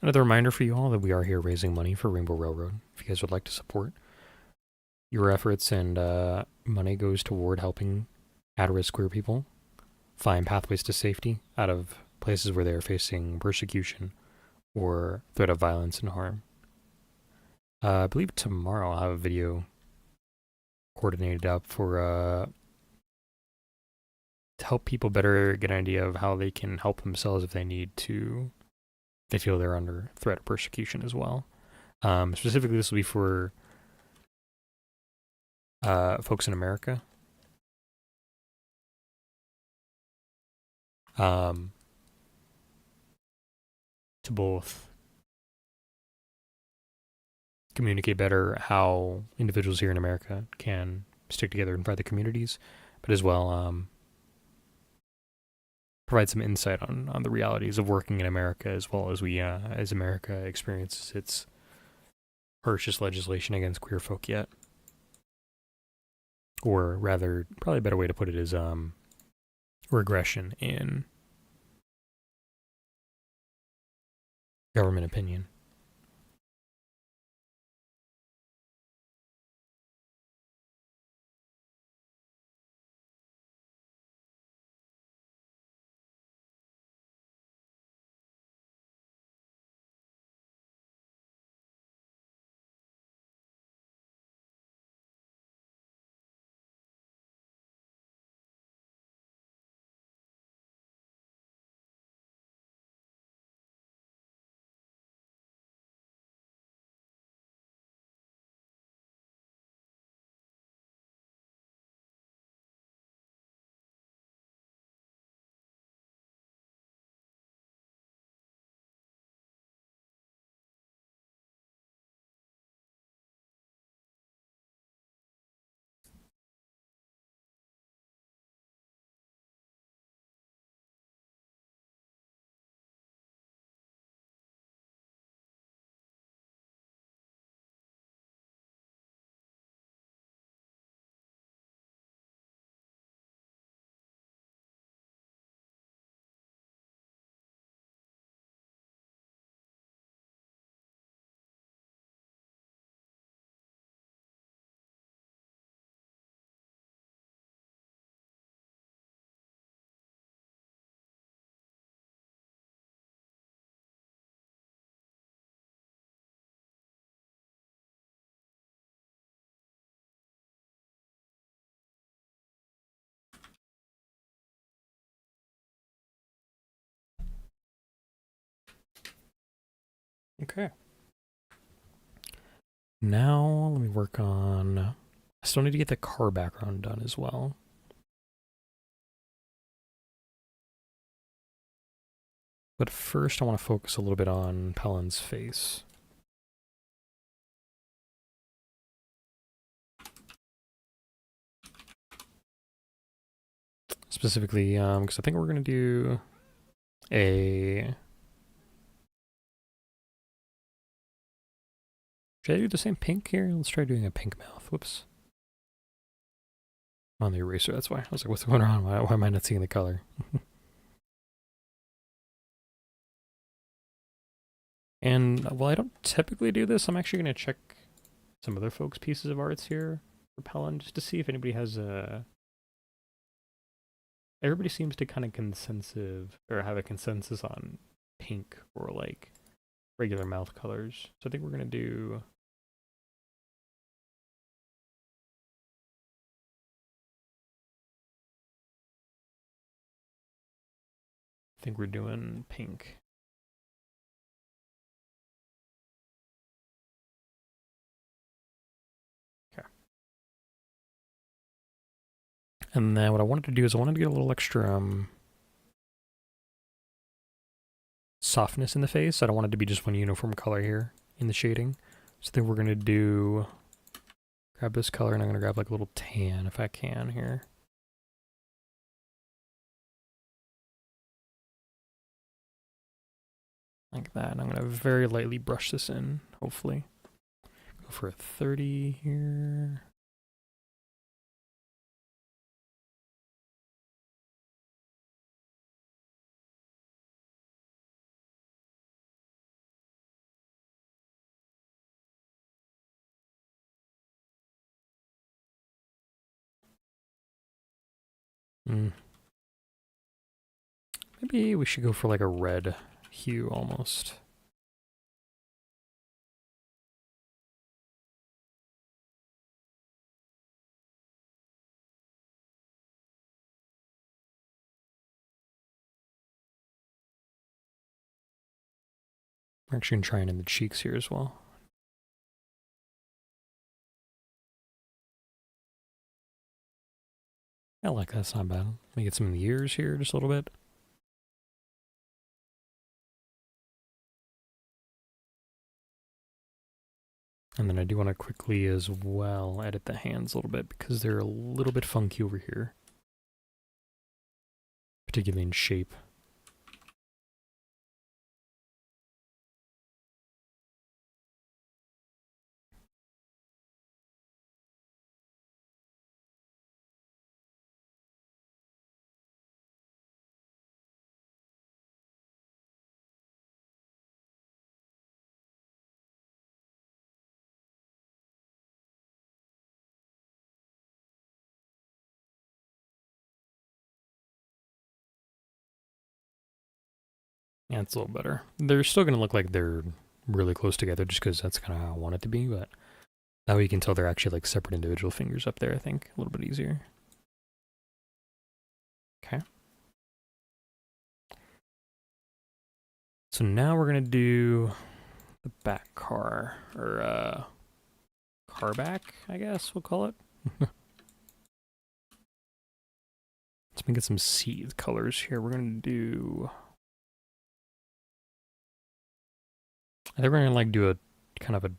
Another reminder for you all that we are here raising money for Rainbow Railroad. If you guys would like to support your efforts and money goes toward helping at-risk queer people find pathways to safety out of places where they're facing persecution or threat of violence and harm. I believe tomorrow I'll have a video coordinated up for to help people better get an idea of how they can help themselves if they need to, they feel they're under threat of persecution as well. Specifically, this will be for folks in America. To both communicate better how individuals here in America can stick together and fight the communities, but as well provide some insight on the realities of working in America, as well as we as America experiences its harshest legislation against queer folk yet. Or rather, probably a better way to put it is regression in government opinion. Okay. Now let me work on. I still need to get the car background done as well. But first, I want to focus a little bit on Pellin's face. Specifically, because I think we're going to do a. Should I do the same pink here? Let's try doing a pink mouth. Whoops. On the eraser, that's why. I was like, what's going on? Why am I not seeing the color? And while I don't typically do this, I'm actually going to check some other folks' pieces of arts here for Pellin, just to see if anybody has a. Everybody seems to kind of have a consensus on pink or like regular mouth colors. So I think we're going to do. I think we're doing pink. Okay. And then what I wanted to do is I wanted to get a little extra softness in the face. I don't want it to be just one uniform color here in the shading. So I think we're going to grab this color and I'm going to grab like a little tan if I can here. Like that. And I'm going to very lightly brush this in, hopefully. Go for a 30 here. Maybe we should go for like a red hue almost. We're actually going to try it in the cheeks here as well. I like that, it's not bad. Let me get some in the ears here just a little bit. And then I do want to quickly as well edit the hands a little bit because they're a little bit funky over here. Particularly in shape. Yeah, it's a little better. They're still going to look like they're really close together just because that's kind of how I want it to be, but that way you can tell they're actually like separate individual fingers up there, I think. A little bit easier. Okay. So now we're going to do the back car, or car back, I guess we'll call it. Let's get some seed colors here. We're going to do... I think we're going to like do a kind of a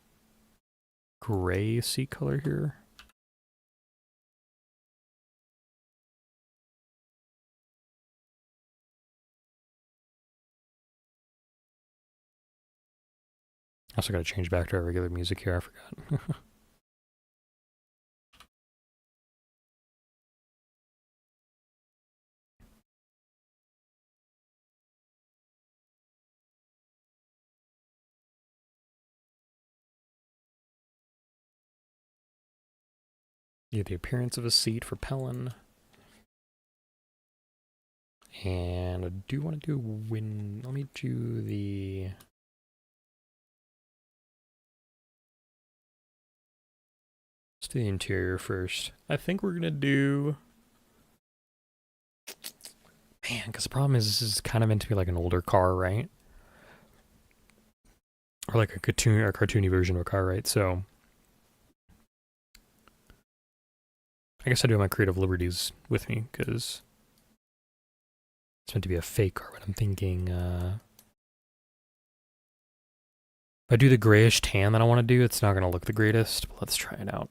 gray sea color here. I also got to change back to our regular music here, I forgot. You get the appearance of a seat for Pellin. And I do want to do wind. Let me do the... Let's do the interior first. I think we're going to do... Man, because the problem is this is kind of meant to be like an older car, right? Or like a cartoony version of a car, right? So I guess I do have my creative liberties with me because it's meant to be a fake car, but I'm thinking if I do the grayish tan that I want to do, it's not going to look the greatest, but let's try it out.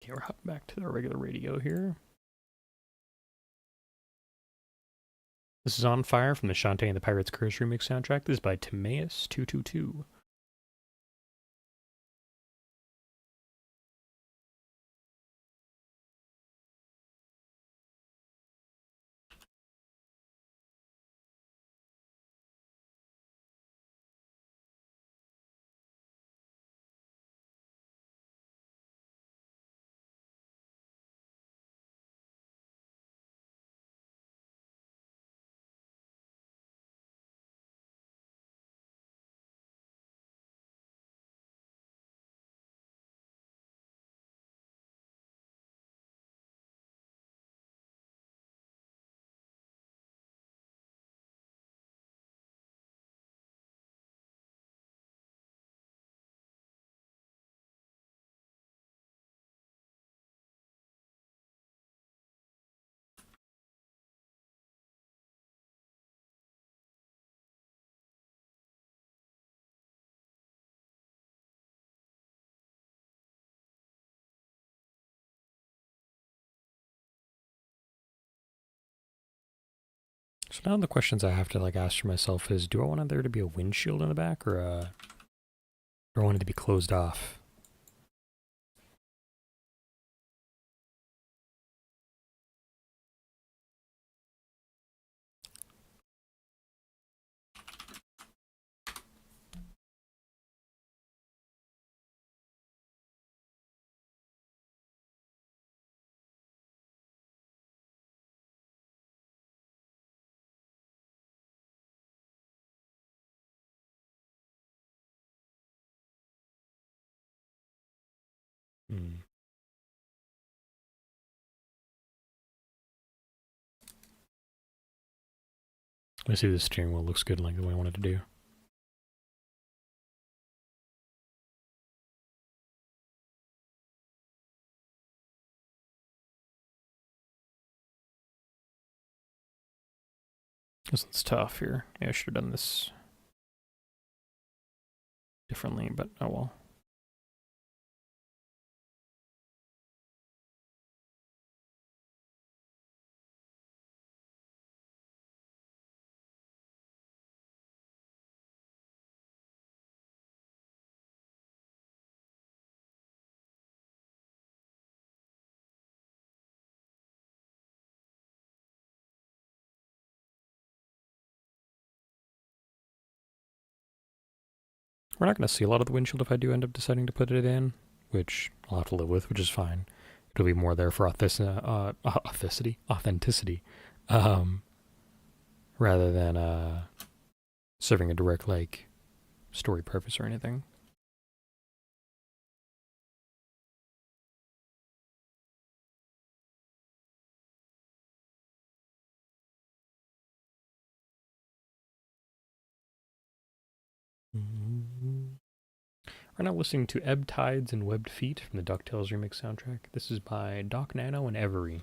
Okay, we're hopping back to the regular radio here. This is On Fire from the Shantae and the Pirates Curse remix soundtrack. This is by Timaeus222. So now the questions I have to like ask for myself is, do I want there to be a windshield in the back, or do I want it to be closed off? Hmm. I see the steering wheel looks good like the way I wanted to do. This one's tough here. Maybe I should have done this differently, but oh well. We're not going to see a lot of the windshield if I do end up deciding to put it in, which I'll have to live with, which is fine. It'll be more there for authenticity, um, rather than serving a direct like story purpose or anything. Mm-hmm. We're now listening to Ebb Tides and Webbed Feet from the DuckTales remix soundtrack. This is by Doc Nano and Every.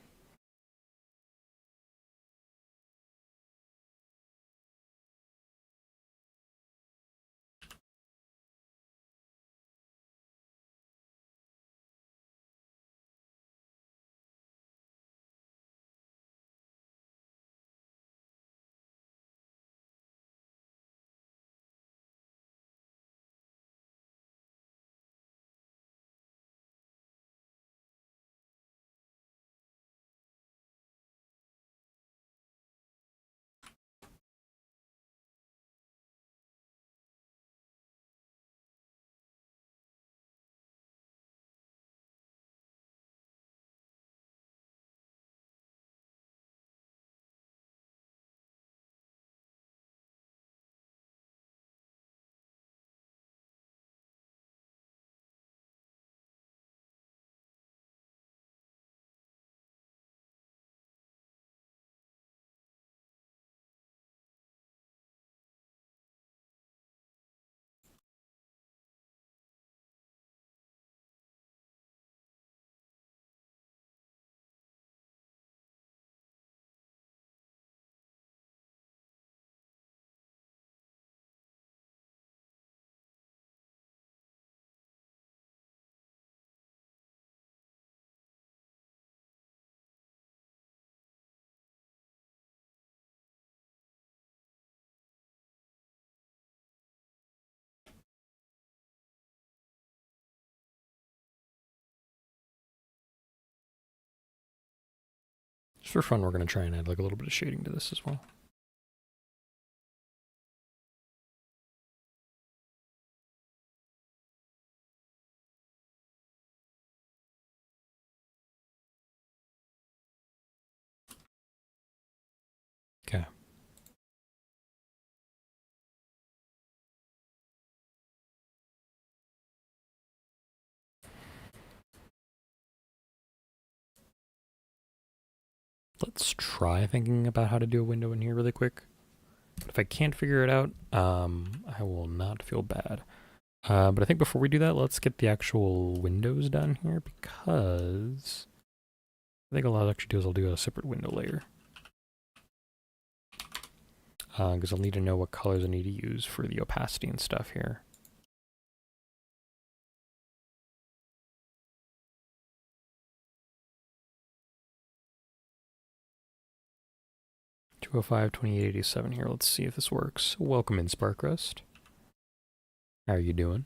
Just for fun, we're going to try and add like a little bit of shading to this as well. Okay. Let's try thinking about how to do a window in here really quick. But if I can't figure it out, I will not feel bad. But I think before we do that, let's get the actual windows done here, because I think I'll actually do is I'll do a separate window layer. Because I'll need to know what colors I need to use for the opacity and stuff here. 205, 2887 here. Let's see if this works. Welcome in, Sparkrust. How are you doing?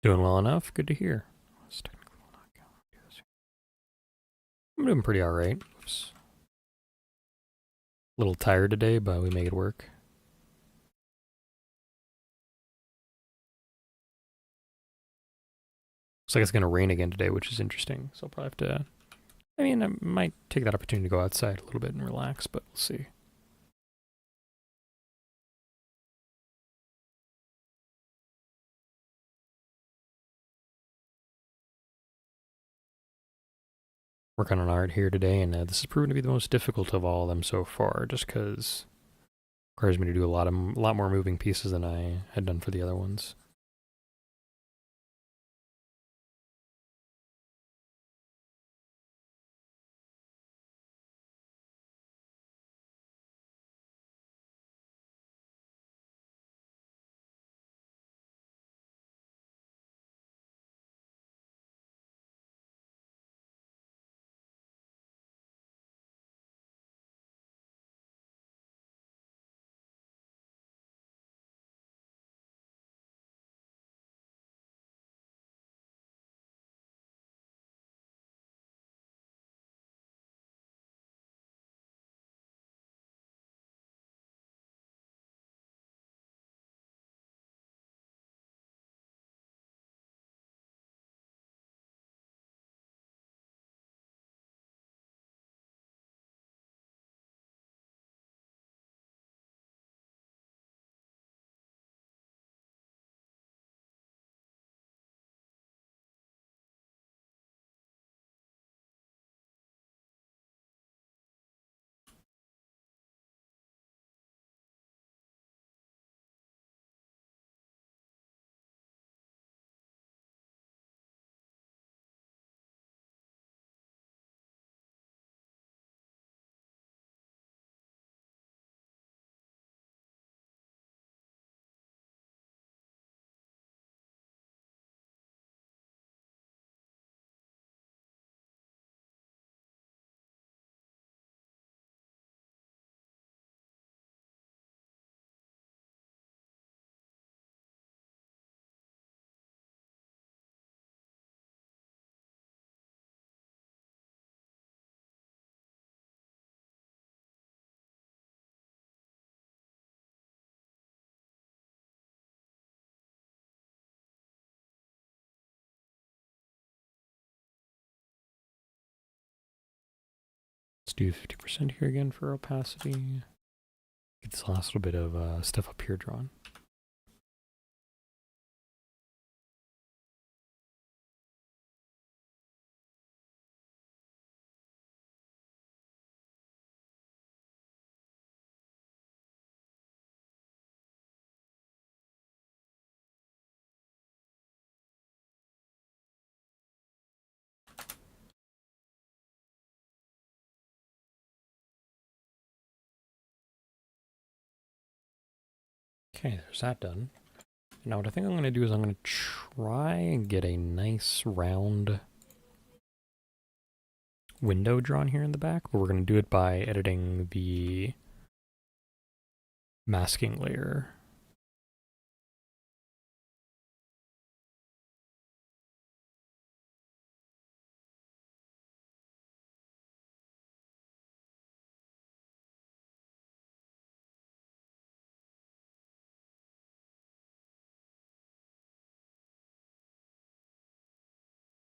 Doing well enough. Good to hear. I'm doing pretty alright. Oops. A little tired today, but we make it work. Looks like it's going to rain again today, which is interesting. So I'll probably have to... I mean, I might take that opportunity to go outside a little bit and relax, but we'll see. Working on art here today, and this has proven to be the most difficult of all of them so far, just because it requires me to do a lot more moving pieces than I had done for the other ones. Let's do 50% here again for opacity. Get this last little bit of stuff up here drawn. Okay, there's that done. Now what I think I'm going to do is I'm going to try and get a nice round window drawn here in the back, but we're going to do it by editing the masking layer.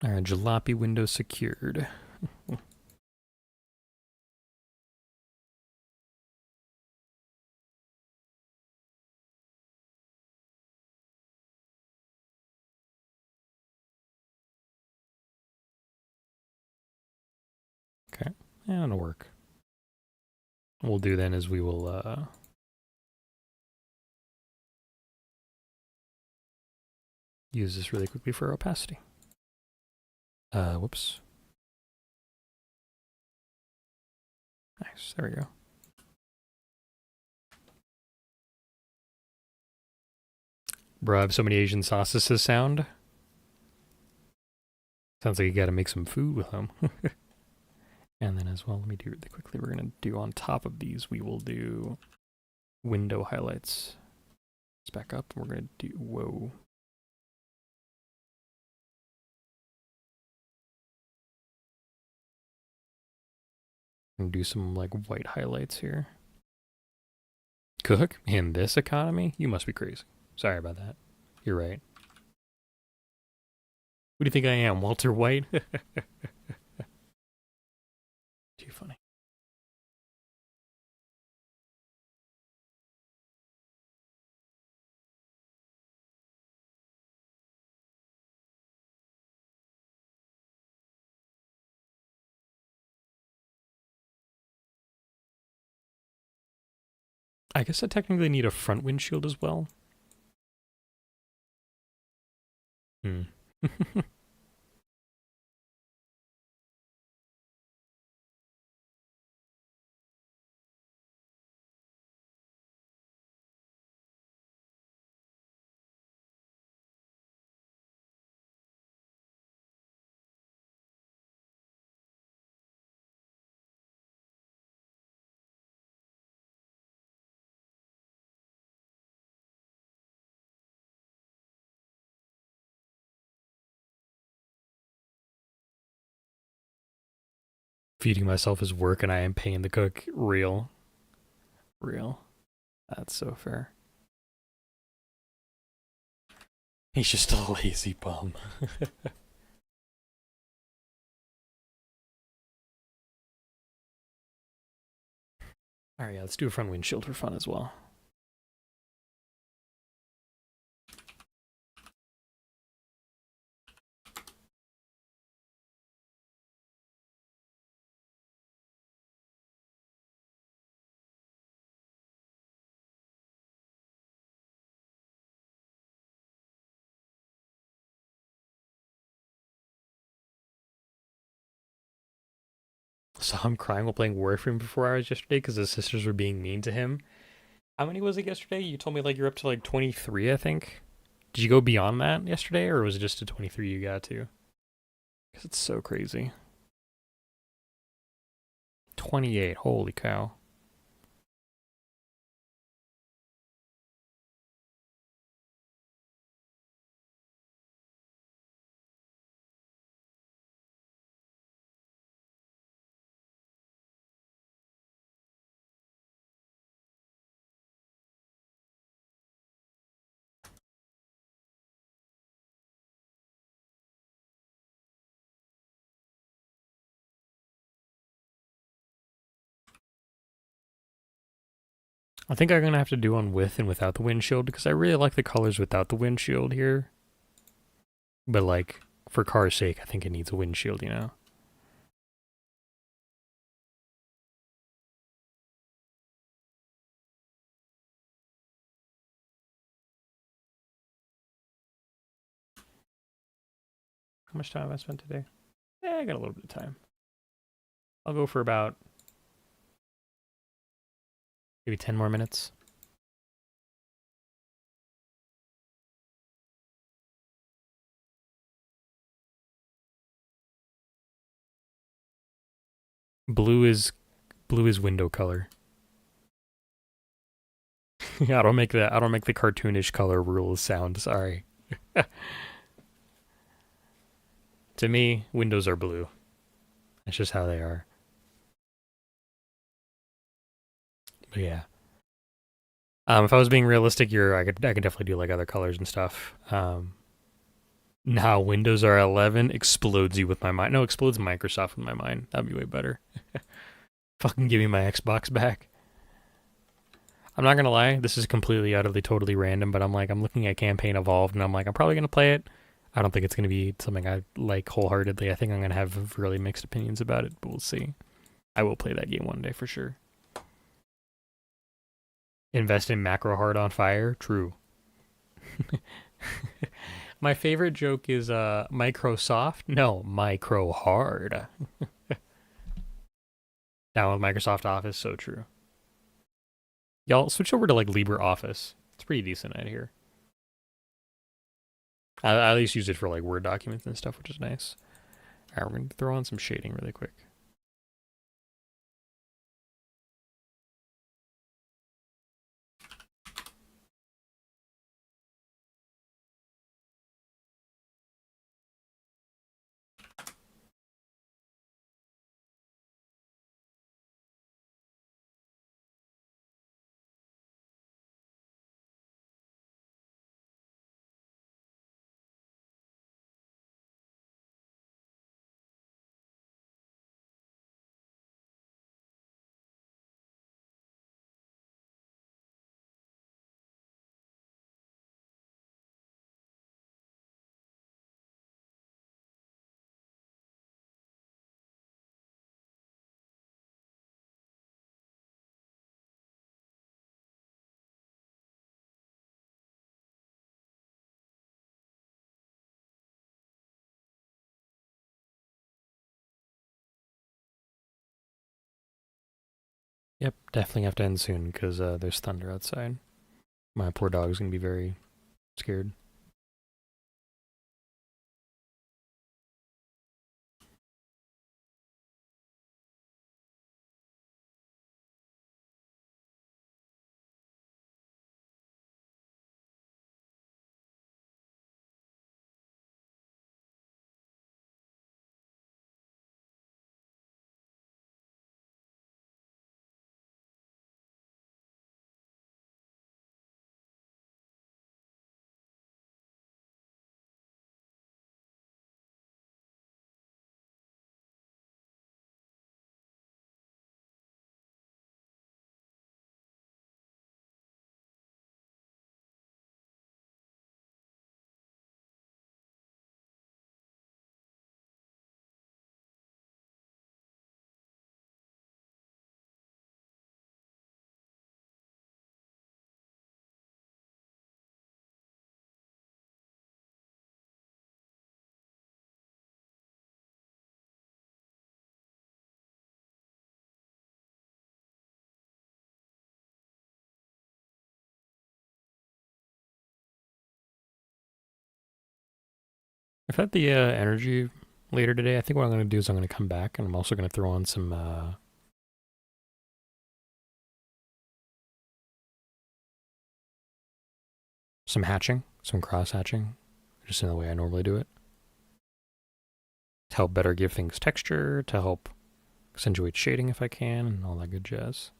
Alright, jalopy window secured. Okay, yeah, that'll work. What we'll do then is we will use this really quickly for opacity. Whoops. Nice, there we go. Bro, I have so many Asian sauces to sound. Sounds like you gotta make some food with them. And then as well, let me do really quickly, we're gonna do on top of these, we will do window highlights. Let's back up, we're gonna do, whoa. I'm gonna do some like white highlights here. Cook in this economy? You must be crazy. Sorry about that. You're right. Who do you think I am, Walter White? Too funny. I guess I technically need a front windshield as well. Hmm. Feeding myself is work and I am paying the cook. Real. Real. That's so fair. He's just a lazy bum. Alright, yeah, let's do a front windshield for fun as well. Saw him crying while playing Warframe for 4 hours yesterday because his sisters were being mean to him. How many was it yesterday? You told me like you're up to like 23, I think. Did you go beyond that yesterday, or was it just to 23 you got to? Because it's so crazy. 28, holy cow. I think I'm gonna have to do on with and without the windshield because I really like the colors without the windshield here. But like, for car's sake, I think it needs a windshield, you know? How much time have I spent today? Yeah, I got a little bit of time. I'll go for about maybe 10 more minutes. Blue is window color. I don't make the cartoonish color rules sound, sorry. To me, windows are blue. That's just how they are. But yeah. If I was being realistic, I could definitely do like other colors and stuff. Now Windows are 11 explodes you with my mind. No, explodes Microsoft with my mind. That'd be way better. Fucking give me my Xbox back. I'm not gonna lie, this is completely, utterly, totally random, but I'm looking at Campaign Evolved, and I'm like, I'm probably gonna play it. I don't think it's gonna be something I like wholeheartedly. I think I'm gonna have really mixed opinions about it, but we'll see. I will play that game one day for sure. Invest in Macro Heart on Fire? True. My favorite joke is Microsoft. No, micro hard. Now with Microsoft Office, so true. Y'all switch over to like LibreOffice. It's pretty decent out here. I at least use it for like Word documents and stuff, which is nice. All right, we're gonna throw on some shading really quick. Yep, definitely have to end soon because there's thunder outside. My poor dog's gonna be very scared. I've had the energy later today. I think what I'm gonna do is I'm gonna come back and I'm also gonna throw on some hatching, some cross hatching, just in the way I normally do it, to help better give things texture, to help accentuate shading if I can, and all that good jazz.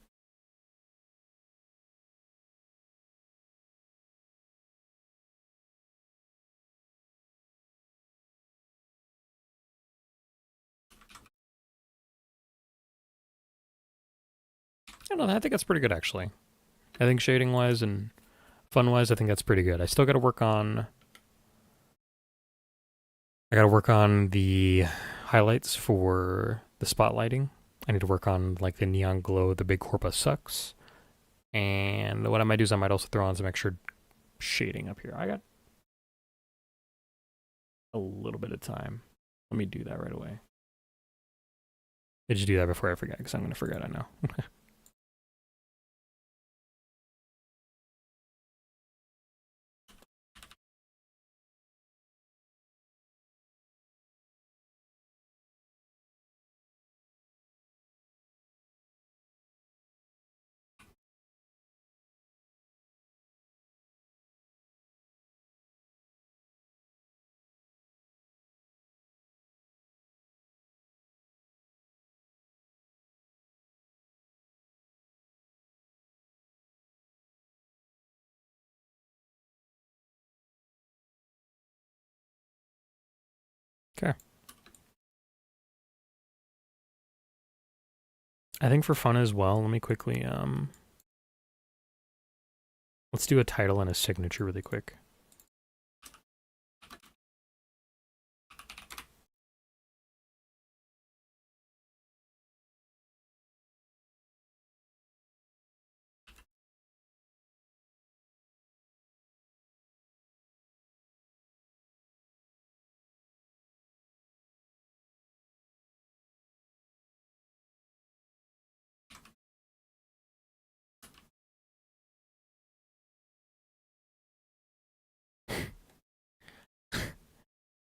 I don't know. I think that's pretty good actually. I think shading wise and fun wise, I think that's pretty good. I still got to work on. I got to work on the highlights for the spotlighting. I need to work on like the neon glow. The big corpus sucks. And what I might do is I might also throw on some extra shading up here. I got a little bit of time. Let me do that right away. Did you do that before I forget? Because I'm going to forget, I know. Okay. I think for fun as well, let me quickly, let's do a title and a signature really quick.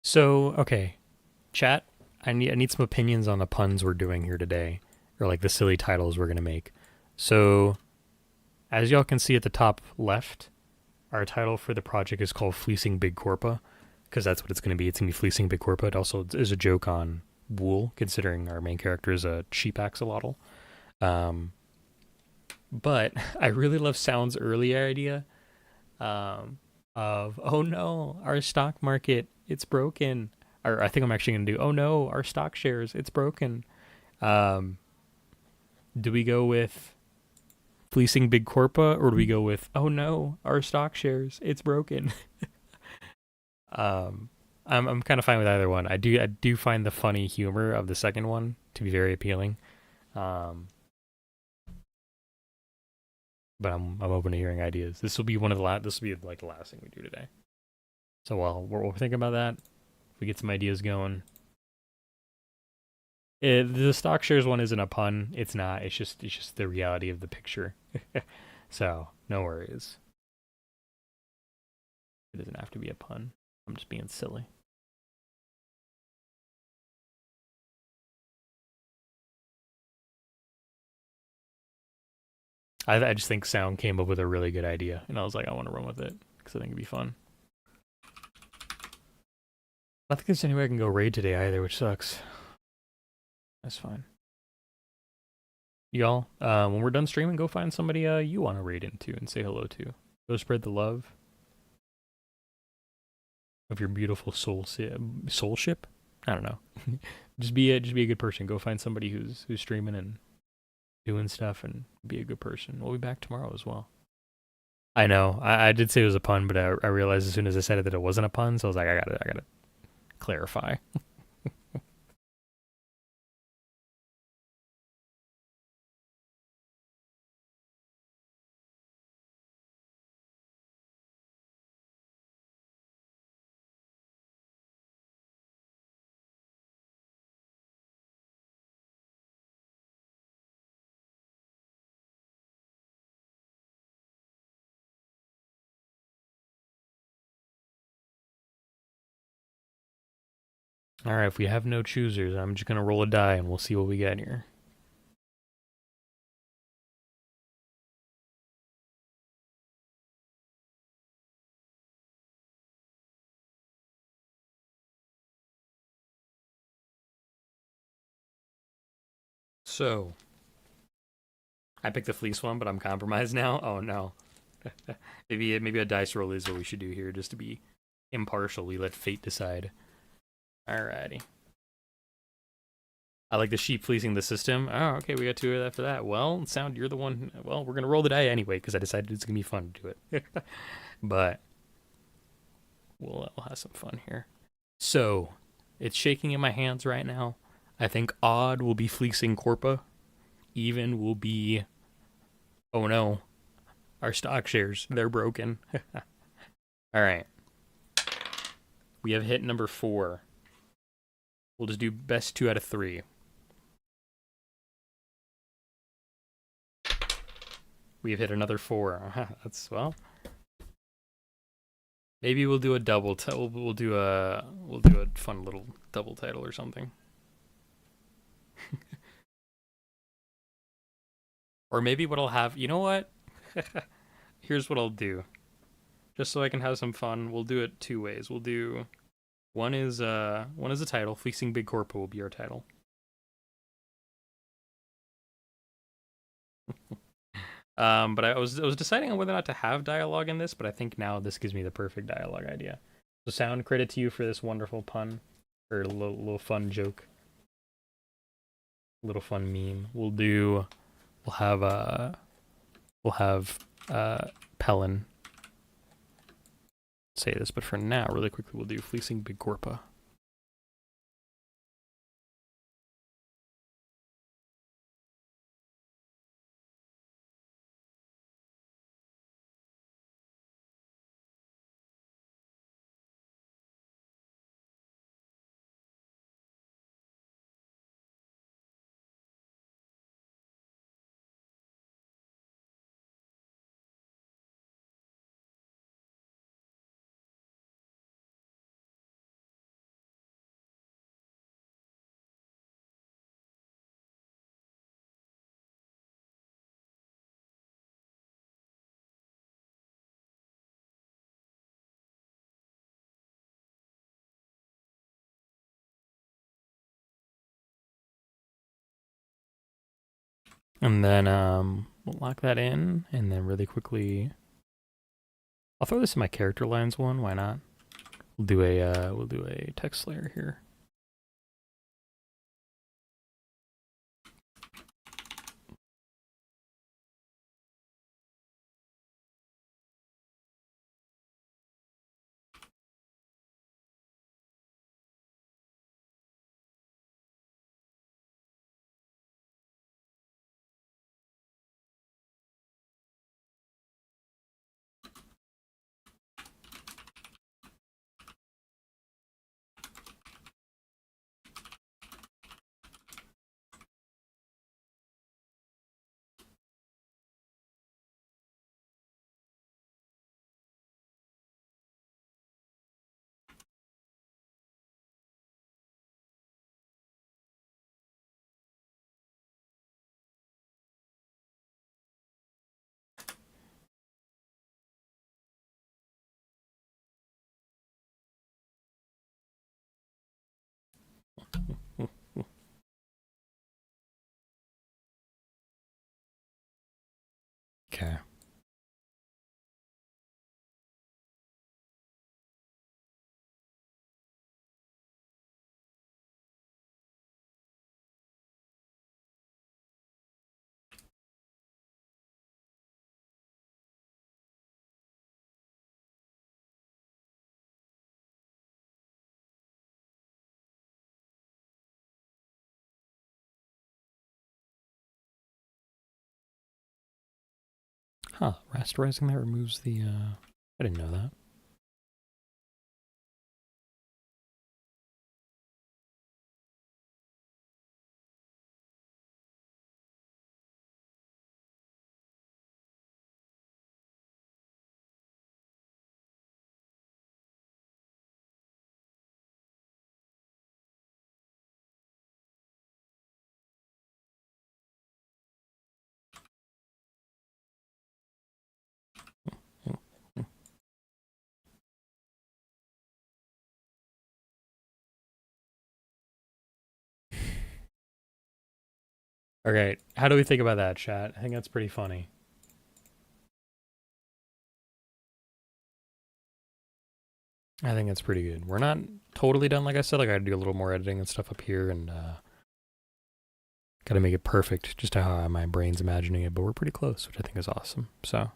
So, okay, chat. I need some opinions on the puns we're doing here today, or like the silly titles we're gonna make. So, as y'all can see at the top left, our title for the project is called "Fleecing Big Corpa," because that's what it's gonna be. It's gonna be fleecing Big Corpa. It also is a joke on wool, considering our main character is a sheep axolotl. Um, but I really love Sound's earlier idea of "Oh no, our stock market, it's broken." Or I think I'm actually gonna do "Oh no, our stock shares, it's broken." Um, do we go with fleecing Big Corpa, or do we go with "Oh no, our stock shares, it's broken"? um, I'm kind of fine with either one. I do find the funny humor of the second one to be very appealing. Um, but I'm open to hearing ideas. This will be one of the last. This will be like the last thing we do today. So while we're thinking about that, if we get some ideas going, the stock shares one isn't a pun. It's not. It's just the reality of the picture. So no worries. It doesn't have to be a pun. I'm just being silly. I just think Sound came up with a really good idea, and I was like, I want to run with it because I think it'd be fun. I don't think there's anywhere I can go raid today either, which sucks. That's fine. Y'all, when we're done streaming, go find somebody you want to raid into and say hello to. Go spread the love of your beautiful soul ship. I don't know. just be a good person. Go find somebody who's streaming and doing stuff and be a good person. We'll be back tomorrow as well. I know. I did say it was a pun, but I realized as soon as I said it that it wasn't a pun. So I was like, I gotta clarify. All right. If we have no choosers, I'm just gonna roll a die and we'll see what we get here. So I picked the fleece one, but I'm compromised now. Oh no. Maybe a dice roll is what we should do here, just to be impartial. We let fate decide. Alrighty. I like the sheep fleecing the system. Oh, okay, we got two of that for that. Well, Sound, you're the one. Well, we're gonna roll the die anyway because I decided it's gonna be fun to do it. But we'll have some fun here. So it's shaking in my hands right now. I think odd will be fleecing Corpa. Even will be, oh no, our stock shares, they're broken. All right. We have hit number 4. We'll just do best 2 out of 3. We have hit another 4. That's, well, maybe we'll do a double. We'll do a fun little double title or something. Or maybe what I'll have, you know what? Here's what I'll do. Just so I can have some fun, we'll do it 2 ways. We'll do one is a title. Fleecing Big Corpo will be our title. But I was deciding on whether or not to have dialogue in this, but I think now this gives me the perfect dialogue idea. So Sound, credit to you for this wonderful pun, or a little fun joke, little fun meme. We'll have Pellin say this, but for now, really quickly, we'll do fleecing Big Corpa. And then we'll lock that in, and then really quickly, I'll throw this in my character lines one. Why not? We'll do a text layer here. Okay. Huh. Rasterizing that removes the. I didn't know that. Okay. How do we think about that, chat? I think that's pretty funny. I think that's pretty good. We're not totally done, like I said. Like I gotta do a little more editing and stuff up here, and gotta make it perfect, just how my brain's imagining it. But we're pretty close, which I think is awesome. So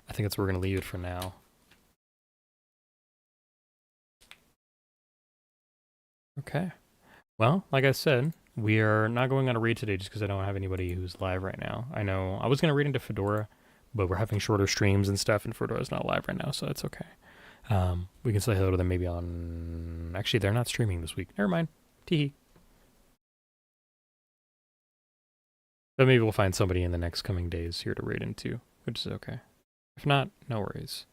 I think that's where we're gonna leave it for now. Okay. Well, like I said, we are not going on a read today just because I don't have anybody who's live right now. I know I was gonna read into Fedora, but we're having shorter streams and stuff, and Fedora's not live right now, so it's okay. We can say hello to them maybe on. Actually, they're not streaming this week. Never mind. Teehee. But maybe we'll find somebody in the next coming days here to raid into, which is okay. If not, no worries.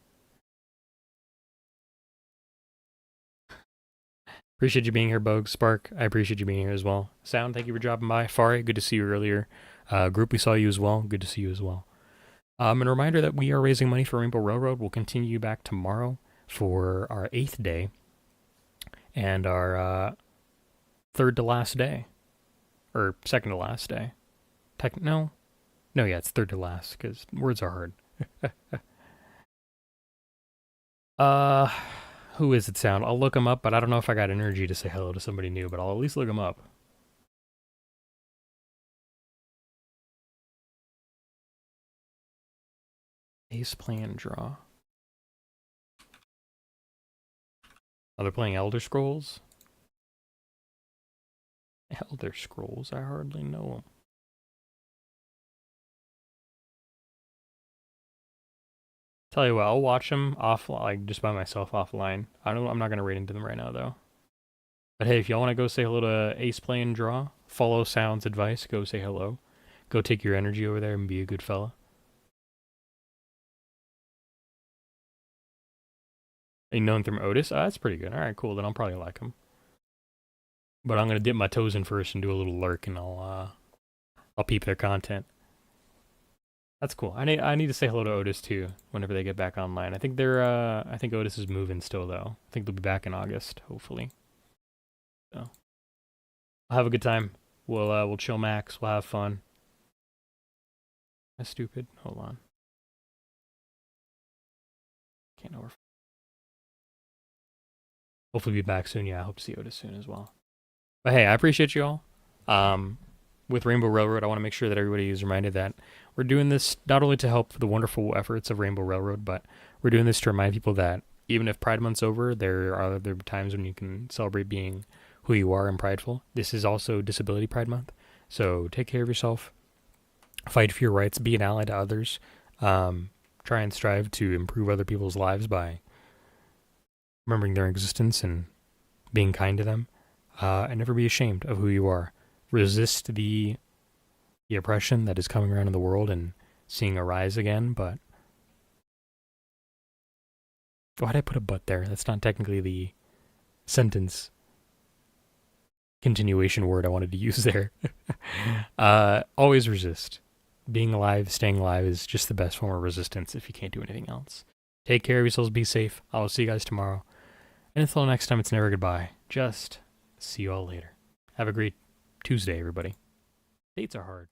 Appreciate you being here, Bogue. Spark, I appreciate you being here as well. Sound, thank you for dropping by. Fari, good to see you earlier. Group, we saw you as well. Good to see you as well. And a reminder that we are raising money for Rainbow Railroad. We'll continue back tomorrow for our 8th day and our third to last day. Or second to last day. No, yeah, it's third to last because words are hard. uh, who is it, Sound? I'll look him up, but I don't know if I got energy to say hello to somebody new, but I'll at least look him up. Ace plan draw. Oh, they're playing Elder Scrolls? Elder Scrolls? I hardly know them. Tell you what, I'll watch them off, like just by myself offline. I'm not gonna raid into them right now though. But hey, if y'all want to go say hello to Ace Play and Draw, follow Sound's advice, go say hello. Go take your energy over there and be a good fella. You know him from Otis? Oh, that's pretty good. All right, cool. Then I'll probably like him. But I'm gonna dip my toes in first and do a little lurk, and I'll peep their content. That's cool. I need to say hello to Otis too whenever they get back online. I think Otis is moving still though. I think they'll be back in August, hopefully. So I'll have a good time. We'll chill max. We'll have fun. That's stupid. Hold on. Can't over. Hopefully be back soon. Yeah, I hope to see Otis soon as well. But hey, I appreciate you all. Um, with Rainbow Railroad, I want to make sure that everybody is reminded that we're doing this not only to help the wonderful efforts of Rainbow Railroad, but we're doing this to remind people that even if Pride Month's over, there are other times when you can celebrate being who you are and prideful. This is also Disability Pride Month. So take care of yourself, fight for your rights, be an ally to others, try and strive to improve other people's lives by remembering their existence and being kind to them, and never be ashamed of who you are. Resist the oppression that is coming around in the world and seeing a rise again, but why'd I put a but there? That's not technically the sentence continuation word I wanted to use there. Always resist. Being alive, staying alive is just the best form of resistance if you can't do anything else. Take care of yourselves, be safe. I will see you guys tomorrow. And until next time, it's never goodbye. Just see you all later. Have a great Tuesday, everybody. Dates are hard.